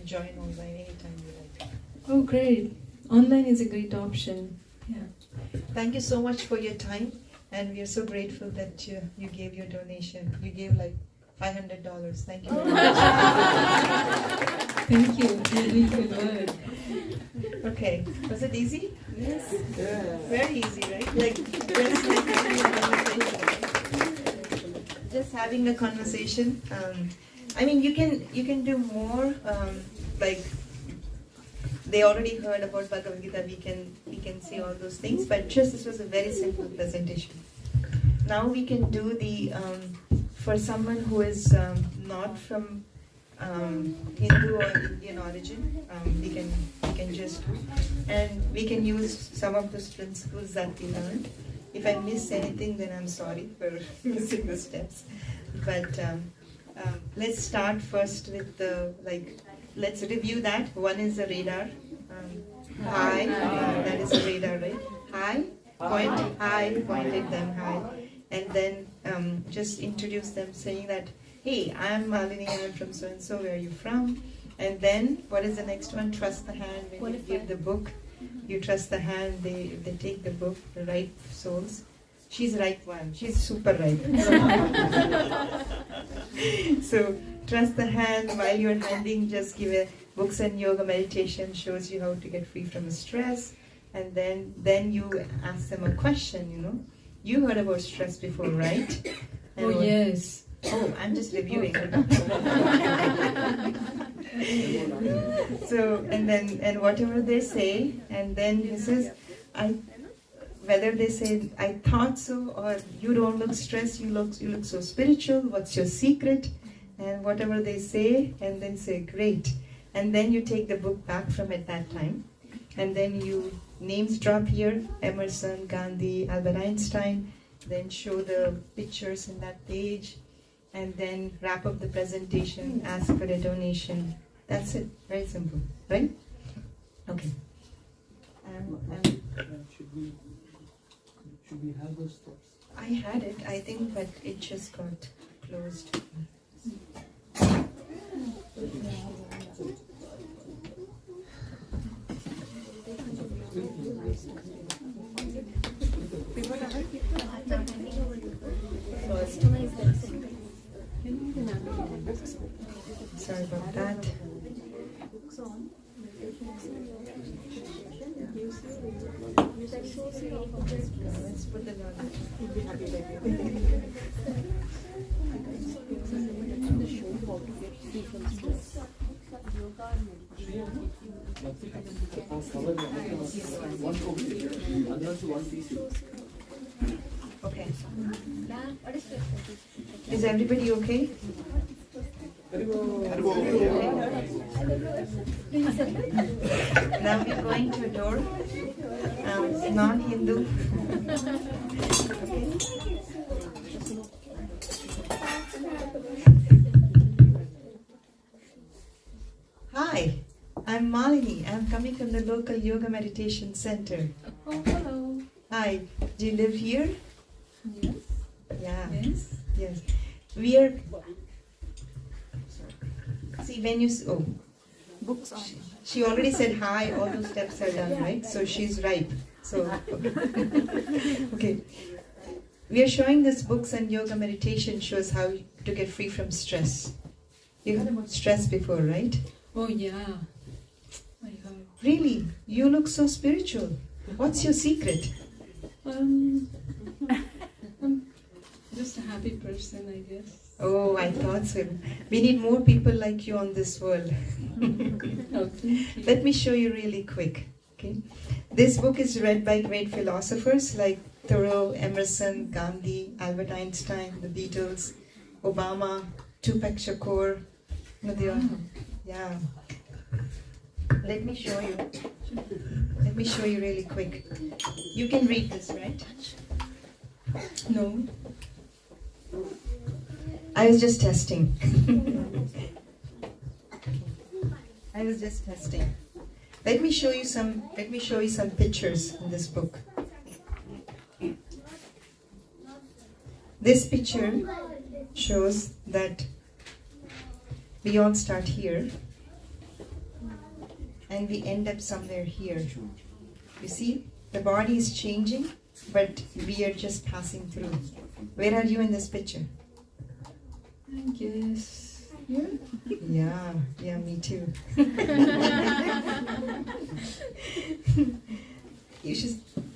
S1: join online anytime you like.
S6: Oh, great. Online is a great option. Yeah.
S1: Thank you so much for your time. And we are so grateful that you gave your donation. You gave like $500. Thank you very much.
S6: Thank you. Really good work.
S1: Okay. Was it easy?
S6: Yes.
S4: Yeah.
S1: Very easy, right? Like just having a conversation. I mean, you can do more. Like they already heard about Bhagavad Gita. We can say all those things, but just this was a very simple presentation. Now we can do the for someone who is not from Hindu or Indian origin. We can just do, and we can use some of those principles that we learned. If I miss anything, then I'm sorry for missing the steps. But let's start first with the let's review that. One is the radar. Hi. That is the radar, right? Hi. Point. Hi. Point at them. Hi. And then just introduce them, saying that, hey, I'm Malini, I'm from so and so. Where are you from? And then what is the next one? Trust the hand. When you give the book, you trust the hand. They take the book. The right souls. She's right one. She's super right. So trust the hand. While you're handing, just give a books and yoga meditation, shows you how to get free from stress. And then you ask them a question. You heard about stress before, right?
S6: Oh, yes.
S1: Oh, I'm just reviewing. So, and whatever they say, and then he says, whether they say, I thought so, or you don't look stressed, you look so spiritual, what's your secret? And whatever they say, and then say, great. And then you take the book back from at that time, and then you names drop here, Emerson, Gandhi, Albert Einstein, then show the pictures in that page, and then wrap up the presentation, ask for a donation. That's it. Very simple, right? Okay.
S4: Should we have those steps?
S1: I had it, I think, but it just got closed. Sorry about that. Let's put the Okay. Is everybody okay? Now we're going to a door. Non-Hindu. Okay. Hi, I'm Malini. I'm coming from the local yoga meditation center.
S6: Oh, hello.
S1: Hi, do you live here?
S6: Yes.
S1: Yeah.
S6: Yes.
S1: Yes. We are. See, when you. Oh.
S5: Books on.
S1: She already said hi, all those steps are done, right? So she's ripe. So, okay. We are showing this books and yoga meditation shows how to get free from stress. You heard about stress before, right?
S6: Oh, yeah. I heard.
S1: Really? You look so spiritual. What's your secret?
S6: I'm just a happy person, I guess.
S1: Oh, I thought so. We need more people like you on this world.
S6: Oh, thank you.
S1: Let me show you really quick. Okay, this book is read by great philosophers like Thoreau, Emerson, Gandhi, Albert Einstein, the Beatles, Obama, Tupac Shakur. Yeah. Let me show you. Let me show you really quick. You can read this, right?
S6: No.
S1: I was just testing. I was just testing. Let me show you some pictures in this book. This picture shows that we all start here and we end up somewhere here. You see, the body is changing, but we are just passing through. Where are you in this picture?
S6: I guess. Yeah.
S1: Yeah, me too.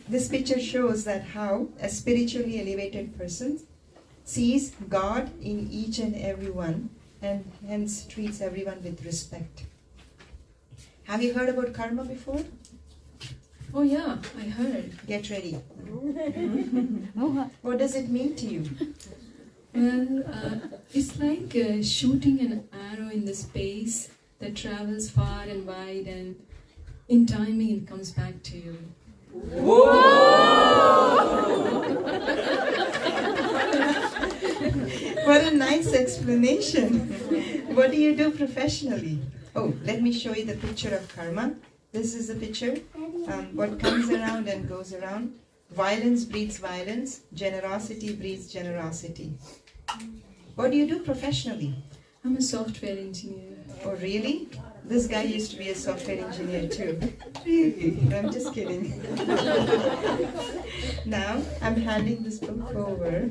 S1: This picture shows that how a spiritually elevated person sees God in each and every one and hence treats everyone with respect. Have you heard about karma before?
S6: Oh, yeah, I heard.
S1: Get ready. What does it mean to you?
S6: Well, it's like shooting an arrow in the space that travels far and wide, and in timing it comes back to you.
S1: What a nice explanation. What do you do professionally? Oh, let me show you the picture of karma. This is the picture. What comes around and goes around. Violence breeds violence. Generosity breeds generosity. What do you do professionally?
S6: I'm a software engineer.
S1: Oh, really? This guy used to be a software engineer too. Really? I'm just kidding. Now, I'm handing this book over.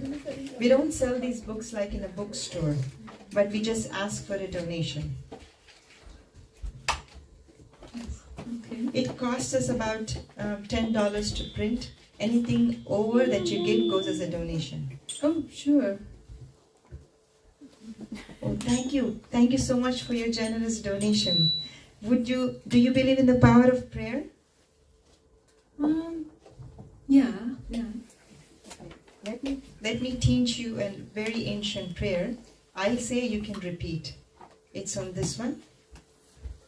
S1: We don't sell these books like in a bookstore, but we just ask for a donation.
S6: Okay.
S1: It costs us about $10 to print. Anything over that you give goes as a donation.
S6: Oh, sure.
S1: Oh, thank you. Thank you so much for your generous donation. Do you believe in the power of prayer?
S6: Yeah.
S1: Let me teach you a very ancient prayer. I'll say, you can repeat. It's on this one.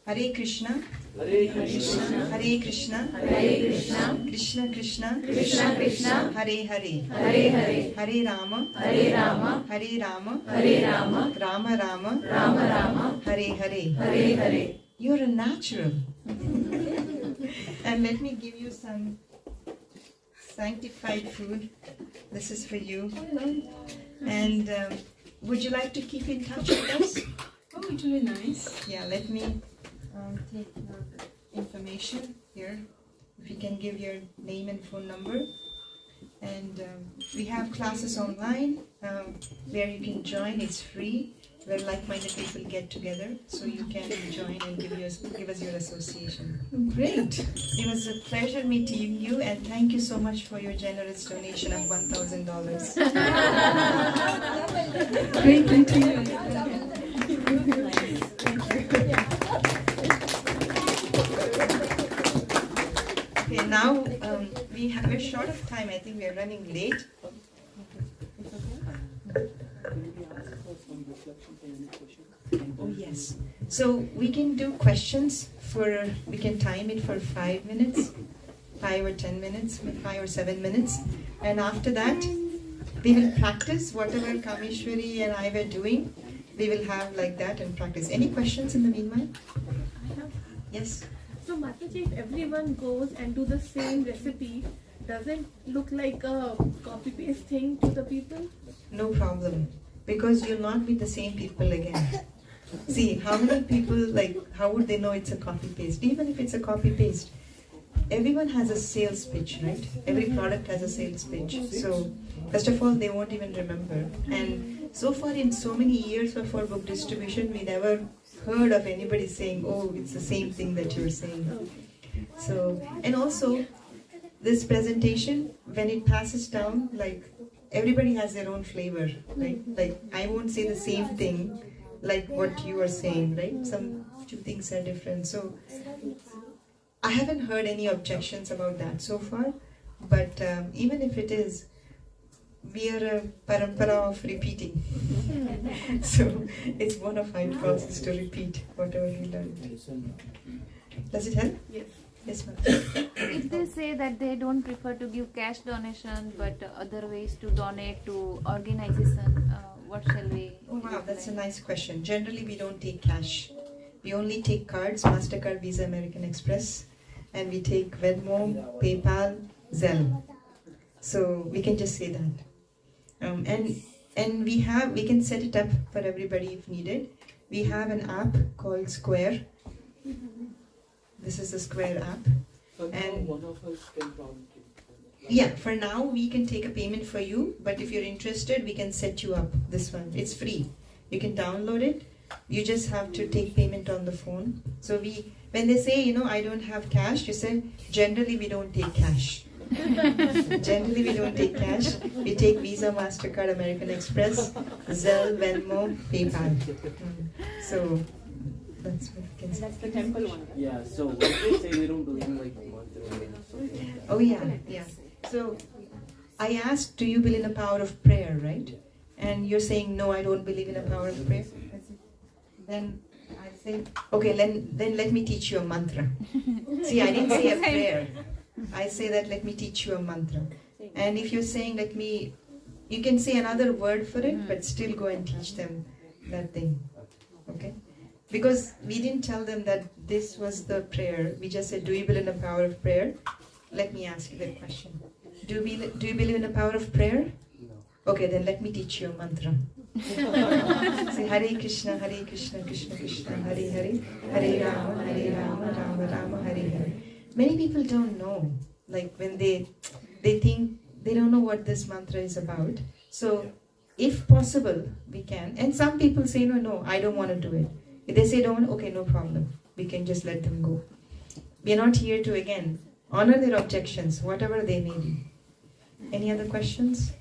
S1: Hare Krishna,
S4: Hare Krishna,
S1: Hare Krishna,
S5: Hare Krishna,
S1: Krishna Krishna,
S5: Krishna Krishna,
S1: Hare Hare,
S5: Hare Hare,
S1: Hare Rama,
S5: Hare Rama,
S1: Hare Rama,
S5: Hare Rama,
S1: Rama Rama,
S5: Rama Rama,
S1: Hare Hare.
S5: Hare Hare.
S1: You're a natural. And let me give you some sanctified food. This is for you. And would you like to keep in touch with us?
S6: Oh, it will be nice.
S1: Yeah, let me take your information here. If you can give your name and phone number. And we have classes online where you can join. It's free, where like-minded people get together. So you can join and give us your association.
S6: Great.
S1: It was a pleasure meeting you, and thank you so much for your generous donation of $1,000.
S6: Great meeting you.
S1: Okay, now we're short of time. I think we are running late.
S4: Can we ask for some reflection for any question?
S1: Oh yes. So we can do questions we can time it for 5 minutes, 5 or 10 minutes, 5 or 7 minutes. And after that, we will practice whatever Kameshwari and I were doing. We will have like that and practice. Any questions in the meanwhile? Yes?
S2: So Mataji, if everyone goes and do the same recipe, doesn't look like a copy-paste thing to the people?
S1: No problem. Because you'll not be the same people again. See, how many people, how would they know it's a copy-paste? Even if it's a copy-paste, everyone has a sales pitch, right? Every product has a sales pitch. So, first of all, they won't even remember. And so far, in so many years of our book distribution, we never heard of anybody saying, oh, it's the same thing that you're saying. So, and also, this presentation, when it passes down, everybody has their own flavor, right? I won't say the same thing like what you are saying, right? Some few things are different. So I haven't heard any objections about that so far, but even if it is, we are a parampara of repeating. So it's bona fide process to repeat whatever we learned. Does it help?
S2: Yes.
S1: Yes, ma'am.
S7: If they say that they don't prefer to give cash donation but other ways to donate to organization, what shall we?
S1: Oh wow, that's a nice question. Generally, we don't take cash. We only take cards, MasterCard, Visa, American Express, and we take Venmo, PayPal, Zelle. So we can just say that. And we can set it up for everybody if needed. We have an app called Square. This is the Square app.
S4: And one of us can probably.
S1: Yeah, for now we can take a payment for you, but if you're interested, we can set you up this one. It's free. You can download it. You just have to take payment on the phone. So when they say, I don't have cash, you say, generally we don't take cash. Generally we don't take cash. We take Visa, MasterCard, American Express, Zelle, Venmo, PayPal. So that's what we can say.
S5: That's the temple one. Right?
S4: Yeah, so when they say they don't believe in mantra or something like that.
S1: Oh yeah. So I asked, do you believe in the power of prayer, right? And you're saying, no, I don't believe in the power of prayer. Then I say, okay, then let me teach you a mantra. See, I didn't say a prayer. I say that let me teach you a mantra. And if you're saying you can say another word for it, but still go and teach them that thing. Okay? Because we didn't tell them that this was the prayer. We just said, do you believe in the power of prayer? Let me ask you that question. Do you believe in the power of prayer?
S3: No.
S1: Okay, then let me teach you a mantra. Say Hare Krishna, Krishna Krishna, Hare Hare, Hare Rama, Rama Rama, Hare Hare. Many people don't know. When they think they don't know what this mantra is about. So, if possible, we can. And some people say, no, I don't want to do it. If they say don't, okay, no problem. We can just let them go. We are not here to, again, honor their objections, whatever they may be. Any other questions?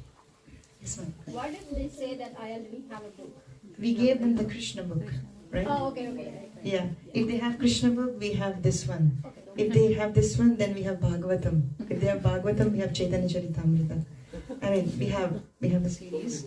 S1: Yes, ma'am.
S8: What if they say that I already have a book?
S1: We gave them the Krishna book, right?
S8: Oh, okay.
S1: Yeah. If they have Krishna book, we have this one. If they have this one, then we have Bhagavatam. If they have Bhagavatam, we have Chaitanya Charitamrita. I mean, we have the series.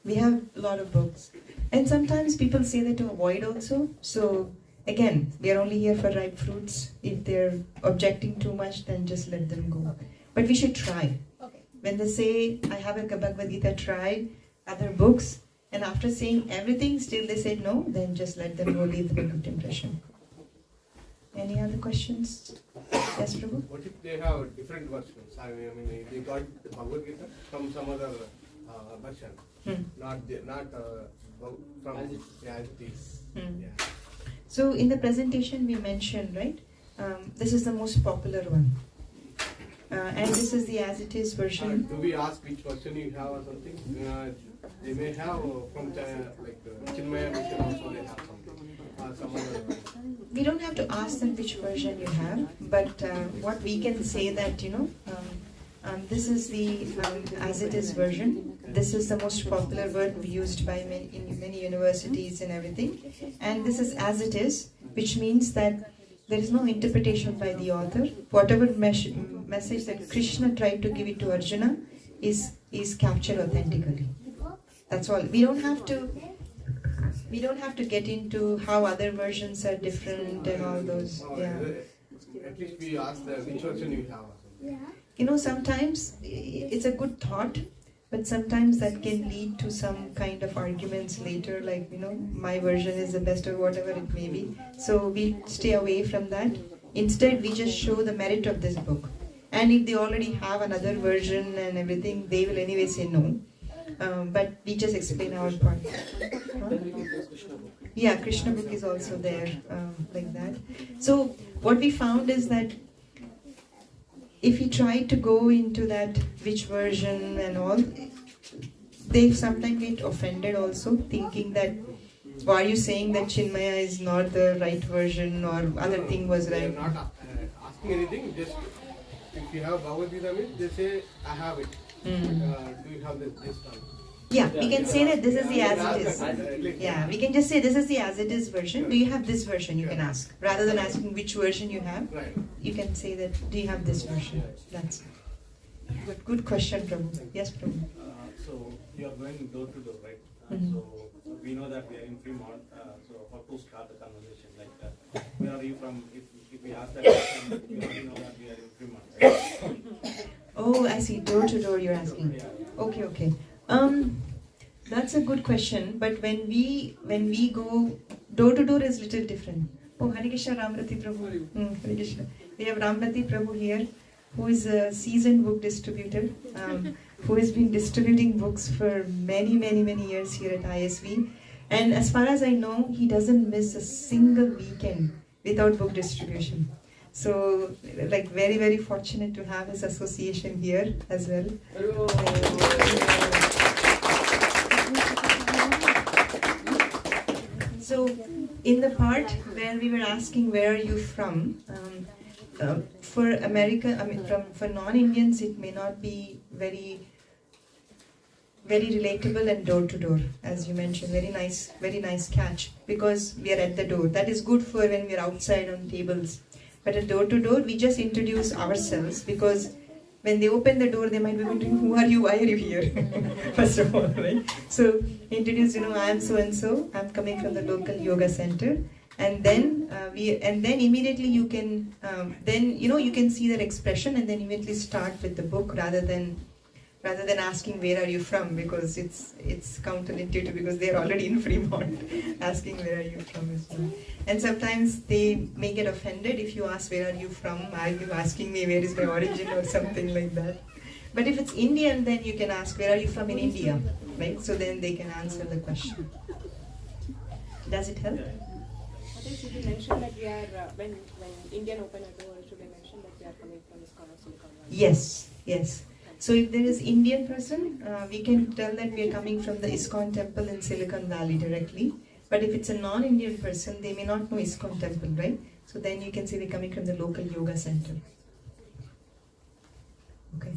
S1: We have a lot of books. And sometimes people say that to avoid also. So, again, we are only here for ripe fruits. If they're objecting too much, then just let them go. But we should try.
S8: Okay.
S1: When they say, I have a Bhagavat-Gita, try other books, and after saying everything, still they say no, then just let them go, leave them a good impression. Any other questions? Yes, Prabhu?
S9: What if they have different versions? I mean, they got the Bhagavat-Gita from some other version, not from as it is. Yeah.
S1: So in the presentation we mentioned, right? This is the most popular one. And this is the as it is version.
S9: Do we ask which version you have or something? They may have from Chinmaya mission also they have something. Some other.
S1: We don't have to ask them which version you have, but what we can say that, this is the as it is version. This is the most popular word used by in many universities and everything. And this is as it is, which means that there is no interpretation by the author. Whatever message that Krishna tried to give it to Arjuna is captured authentically. That's all. We don't have to we don't have to get into how other versions are different and all those. Yeah.
S9: At least we ask which version you have.
S1: You know, sometimes it's a good thought, but sometimes that can lead to some kind of arguments later, like, you know, my version is the best or whatever it may be. So we stay away from that. Instead, we just show the merit of this book. And if they already have another version and everything, they will anyway say no. But we just explain our part. Yeah, Krishna book is also there, like that. So what we found is that if we try to go into that which version and all, they sometimes get offended also, thinking that, why are you saying that Chinmaya is not the right version or other thing was
S9: They are
S1: right?
S9: not asking anything, just if you have Bhagavad-Gita, they say, I have it. Do you have this one?
S1: Yeah, we can say that this is the as it is. Yeah, we can just say this is the as it is version. Do you have this version? You can ask. Rather than asking which version you have,
S9: Right.
S1: you can say that, do you have this version? That's good question, Prabhu. Yes, Prabhu.
S3: So you are going door to door, right?
S1: Mhm.
S3: So we know that we are in Fremont. So how to start the conversation? Like, where are you from? If we ask that question, we already know that we are in Fremont, right?
S1: Oh, I see. Door to door, you're asking. Okay, okay. That's a good question. But when we go door to door is little different. Oh, Hare Krishna, Ramrati Prabhu. Hare Krishna. We have Ramrati Prabhu here, who is a seasoned book distributor, who has been distributing books for many years here at ISV. And as far as I know, he doesn't miss a single weekend without book distribution. So, like, very fortunate to have his association here as well. So, in the part where we were asking where are you from, for America, for non-Indians, it may not be very relatable and door to door, as you mentioned. Very nice catch, because we are at the door. That is good for when we are outside on tables. But at door to door, we just introduce ourselves, because when they open the door, they might be wondering, who are you? Why are you here? First of all, right? So introduce, I am so and so. I'm coming from the local yoga center, and then immediately you can you can see their expression, and then immediately start with the book rather than asking where are you from, because it's counterintuitive, because they're already in Fremont. Asking where are you from is well. And sometimes they may get offended if you ask where are you from, are you asking me where is my origin or something like that. But if it's Indian, then you can ask where are you from in India, right? So then they can answer the question. Does it help?
S10: Should we mention that we are, when Indian open a door, should we mention that we are coming from ISKCON or Silicon Valley?
S1: Yes. So if there is Indian person, we can tell that we are coming from the ISKCON temple in Silicon Valley directly. But if it's a non-Indian person, they may not know ISKCON temple, right? So then you can say we're coming from the local yoga center. Okay.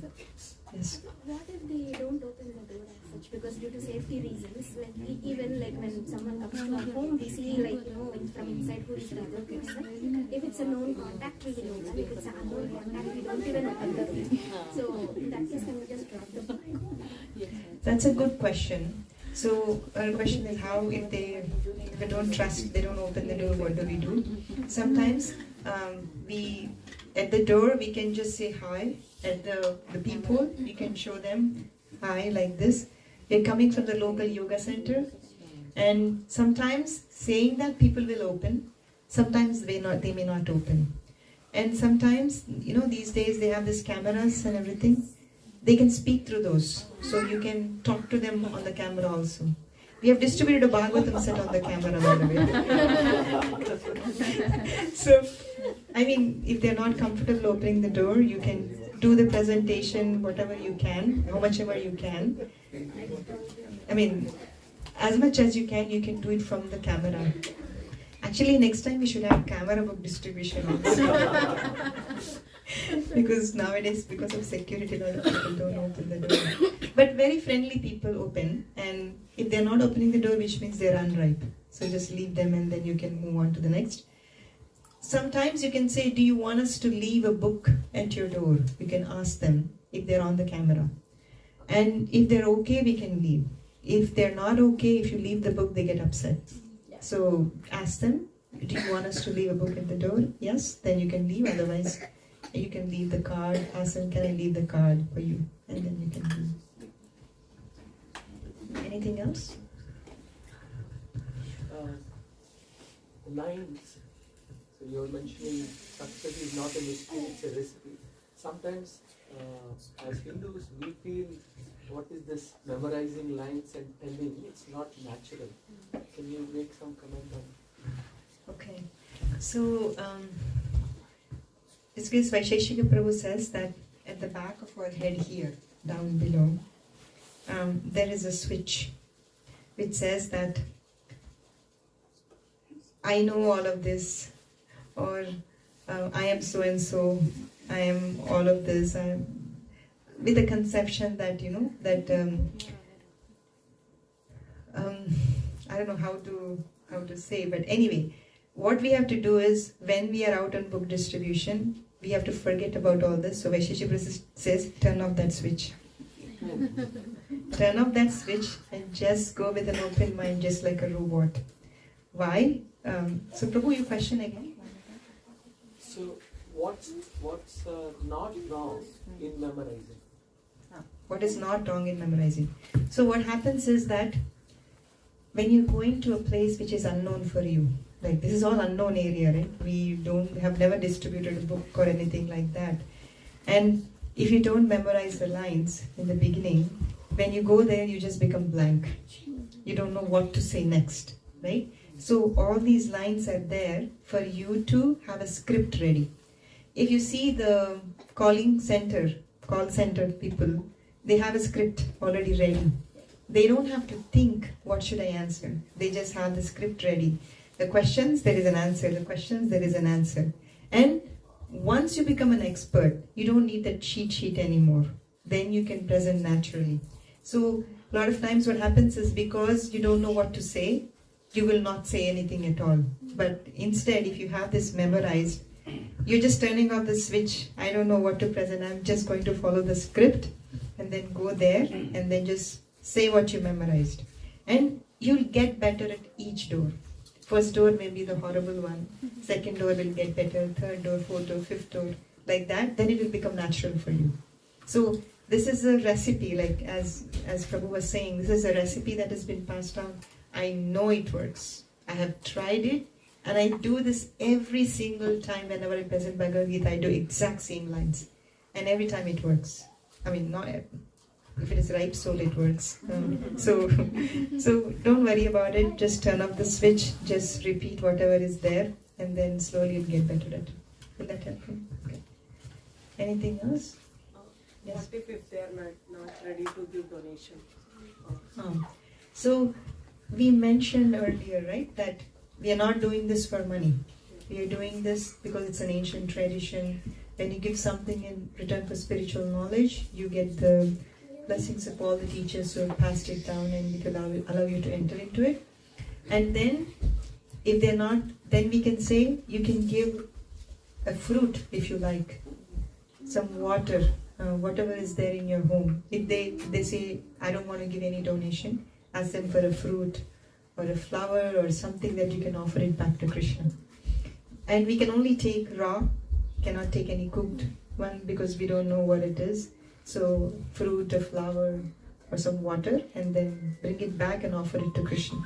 S1: Yes.
S8: What if they don't open the door as such? Because due to safety reasons, even when someone comes to our home, we see from inside who is the other person. If it's a known contact, we will open. If it's an unknown contact, we don't even open the door. So in that case, can we just drop the book?
S1: That's a good question. So our question is, how if they don't trust, they don't open the door, what do we do? Sometimes at the door we can just say hi. At the people, we can show them hi like this. We're coming from the local yoga center, and sometimes saying that people will open, sometimes they may not open. And sometimes, these days they have these cameras and everything. They can speak through those, so you can talk to them on the camera also. We have distributed a Bhagavatam set on the camera, by the way. So, if they're not comfortable opening the door, you can do the presentation, whatever you can, how much ever you can. As much as you can do it from the camera. Actually, next time we should have camera book distribution also. Because nowadays, because of security, a lot of people don't open the door. But very friendly people open, and if they're not opening the door, which means they're unripe. So just leave them, and then you can move on to the next. Sometimes you can say, do you want us to leave a book at your door? You can ask them if they're on the camera. And if they're okay, we can leave. If they're not okay, if you leave the book, they get upset. So ask them, do you want us to leave a book at the door? Yes, then you can leave. Otherwise, you can leave the card. Ask them, can I leave the card for you? And then you can leave. Anything else?
S4: Lines. So you're mentioning success is not a mystery, it's a recipe. Sometimes, as Hindus, we feel what is this memorizing lines and telling? It's not natural. Can you make some comment on?
S1: Okay. So, it's because Vaisheshika Prabhu says that at the back of our head here, down below, there is a switch which says that I know all of this, or I am so and so, I am all of this. I am, with the conception that that I don't know how to say, but anyway, what we have to do is when we are out on book distribution, we have to forget about all this. So Vaisheshika says, turn off that switch. Turn off that switch and just go with an open mind, just like a robot. Why? So Prabhu, your question again?
S4: So what's not wrong in memorizing?
S1: What is not wrong in memorizing? So what happens is that when you're going to a place which is unknown for you, like this is all unknown area, right? We have never distributed a book or anything like that. And if you don't memorize the lines in the beginning, when you go there, you just become blank. You don't know what to say next, right? So all these lines are there for you to have a script ready. If you see the call center people, they have a script already ready. They don't have to think, what should I answer? They just have the script ready. The questions, there is an answer. The questions, there is an answer. And once you become an expert, you don't need that cheat sheet anymore. Then you can present naturally. So a lot of times what happens is because you don't know what to say, you will not say anything at all. But instead, if you have this memorized, you're just turning off the switch. I don't know what to present. I'm just going to follow the script and then go there and then just say what you memorized. And you'll get better at each door. First door may be the horrible one. Second door will get better. Third door, fourth door, fifth door. Like that, then it will become natural for you. So this is a recipe, like as Prabhu was saying, this is a recipe that has been passed down. I know it works. I have tried it, and I do this every single time whenever I present Bhagavat-Gita. I do exact same lines, and every time it works. I mean, not if it is ripe soul, it works. So don't worry about it. Just turn off the switch. Just repeat whatever is there, and then slowly you'll get better at it. Will that help you? Okay. Anything else? Yes.
S10: What if they are not ready to give donation?
S1: So we mentioned earlier, right, that we are not doing this for money. We are doing this because it's an ancient tradition. When you give something in return for spiritual knowledge, you get the blessings of all the teachers who have passed it down, and it will allow you to enter into it. And then, if they're not, then we can say you can give a fruit if you like, some water, whatever is there in your home. If they say, I don't want to give any donation, ask them for a fruit or a flower or something that you can offer it back to Krishna. And we can only take raw, cannot take any cooked one because we don't know what it is. So fruit, a flower or some water, and then bring it back and offer it to Krishna.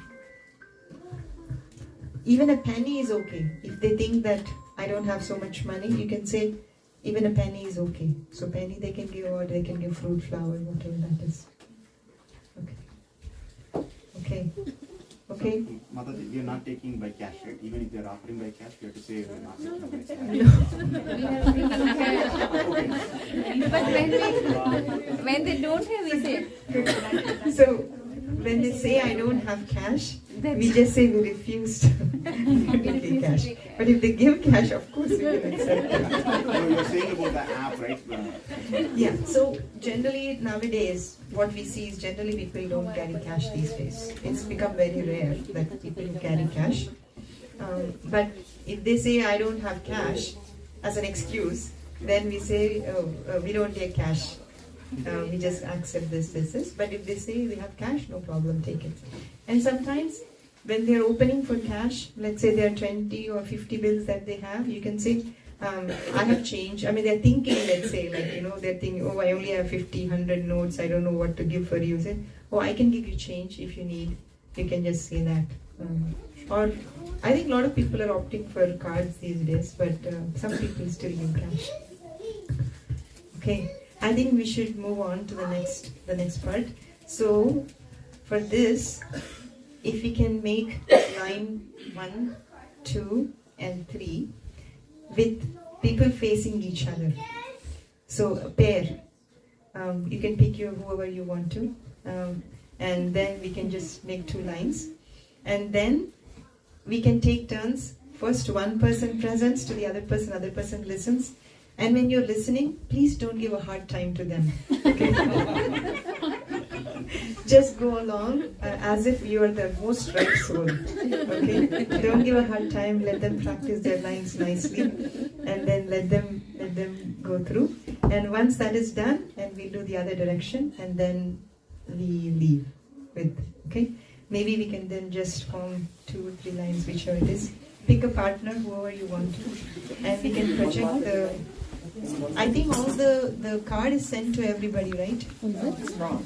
S1: Even a penny is okay. If they think that I don't have so much money, you can say even a penny is okay. So penny they can give, or they can give fruit, flower, whatever that is. Okay. Okay.
S11: Mataji, we are not taking by cash, right? Even if they are offering by cash, we have to say we are not taking by cash.
S7: But when they don't have, we say.
S1: So when they say I don't have cash, we just say we refuse to give cash. But if they give cash, of course we can accept it.
S11: So you are saying about the app, right?
S1: Yeah. So generally nowadays, what we see is generally people don't carry cash these days. It's become very rare that people carry cash. But if they say I don't have cash as an excuse, then we say we don't take cash. We just accept this. But if they say we have cash, no problem, take it. And sometimes when they're opening for cash, let's say there are 20 or 50 bills that they have, you can say, I have change. I mean, they're thinking, let's say, like, they're thinking, oh, I only have 50, 100 notes, I don't know what to give for you. Say, oh, I can give you change if you need. You can just say that. Or, I think a lot of people are opting for cards these days, but some people still give cash. Okay, I think we should move on to the next part. So, for this, if we can make line 1, 2, and 3 with people facing each other. So a pair. You can pick whoever you want to, and then we can just make 2 lines, and then we can take turns. First, one person presents to the other person listens, and when you're listening, please don't give a hard time to them. Okay? Just go along as if you are the most right soul. Okay? Don't give a hard time. Let them practice their lines nicely, and then let them go through. And once that is done, and we'll do the other direction, and then we leave with. Okay? Maybe we can then just form 2 or 3 lines, whichever it is. Pick a partner, whoever you want to, and we can project the. I think all the card is sent to everybody, right?
S5: It's wrong.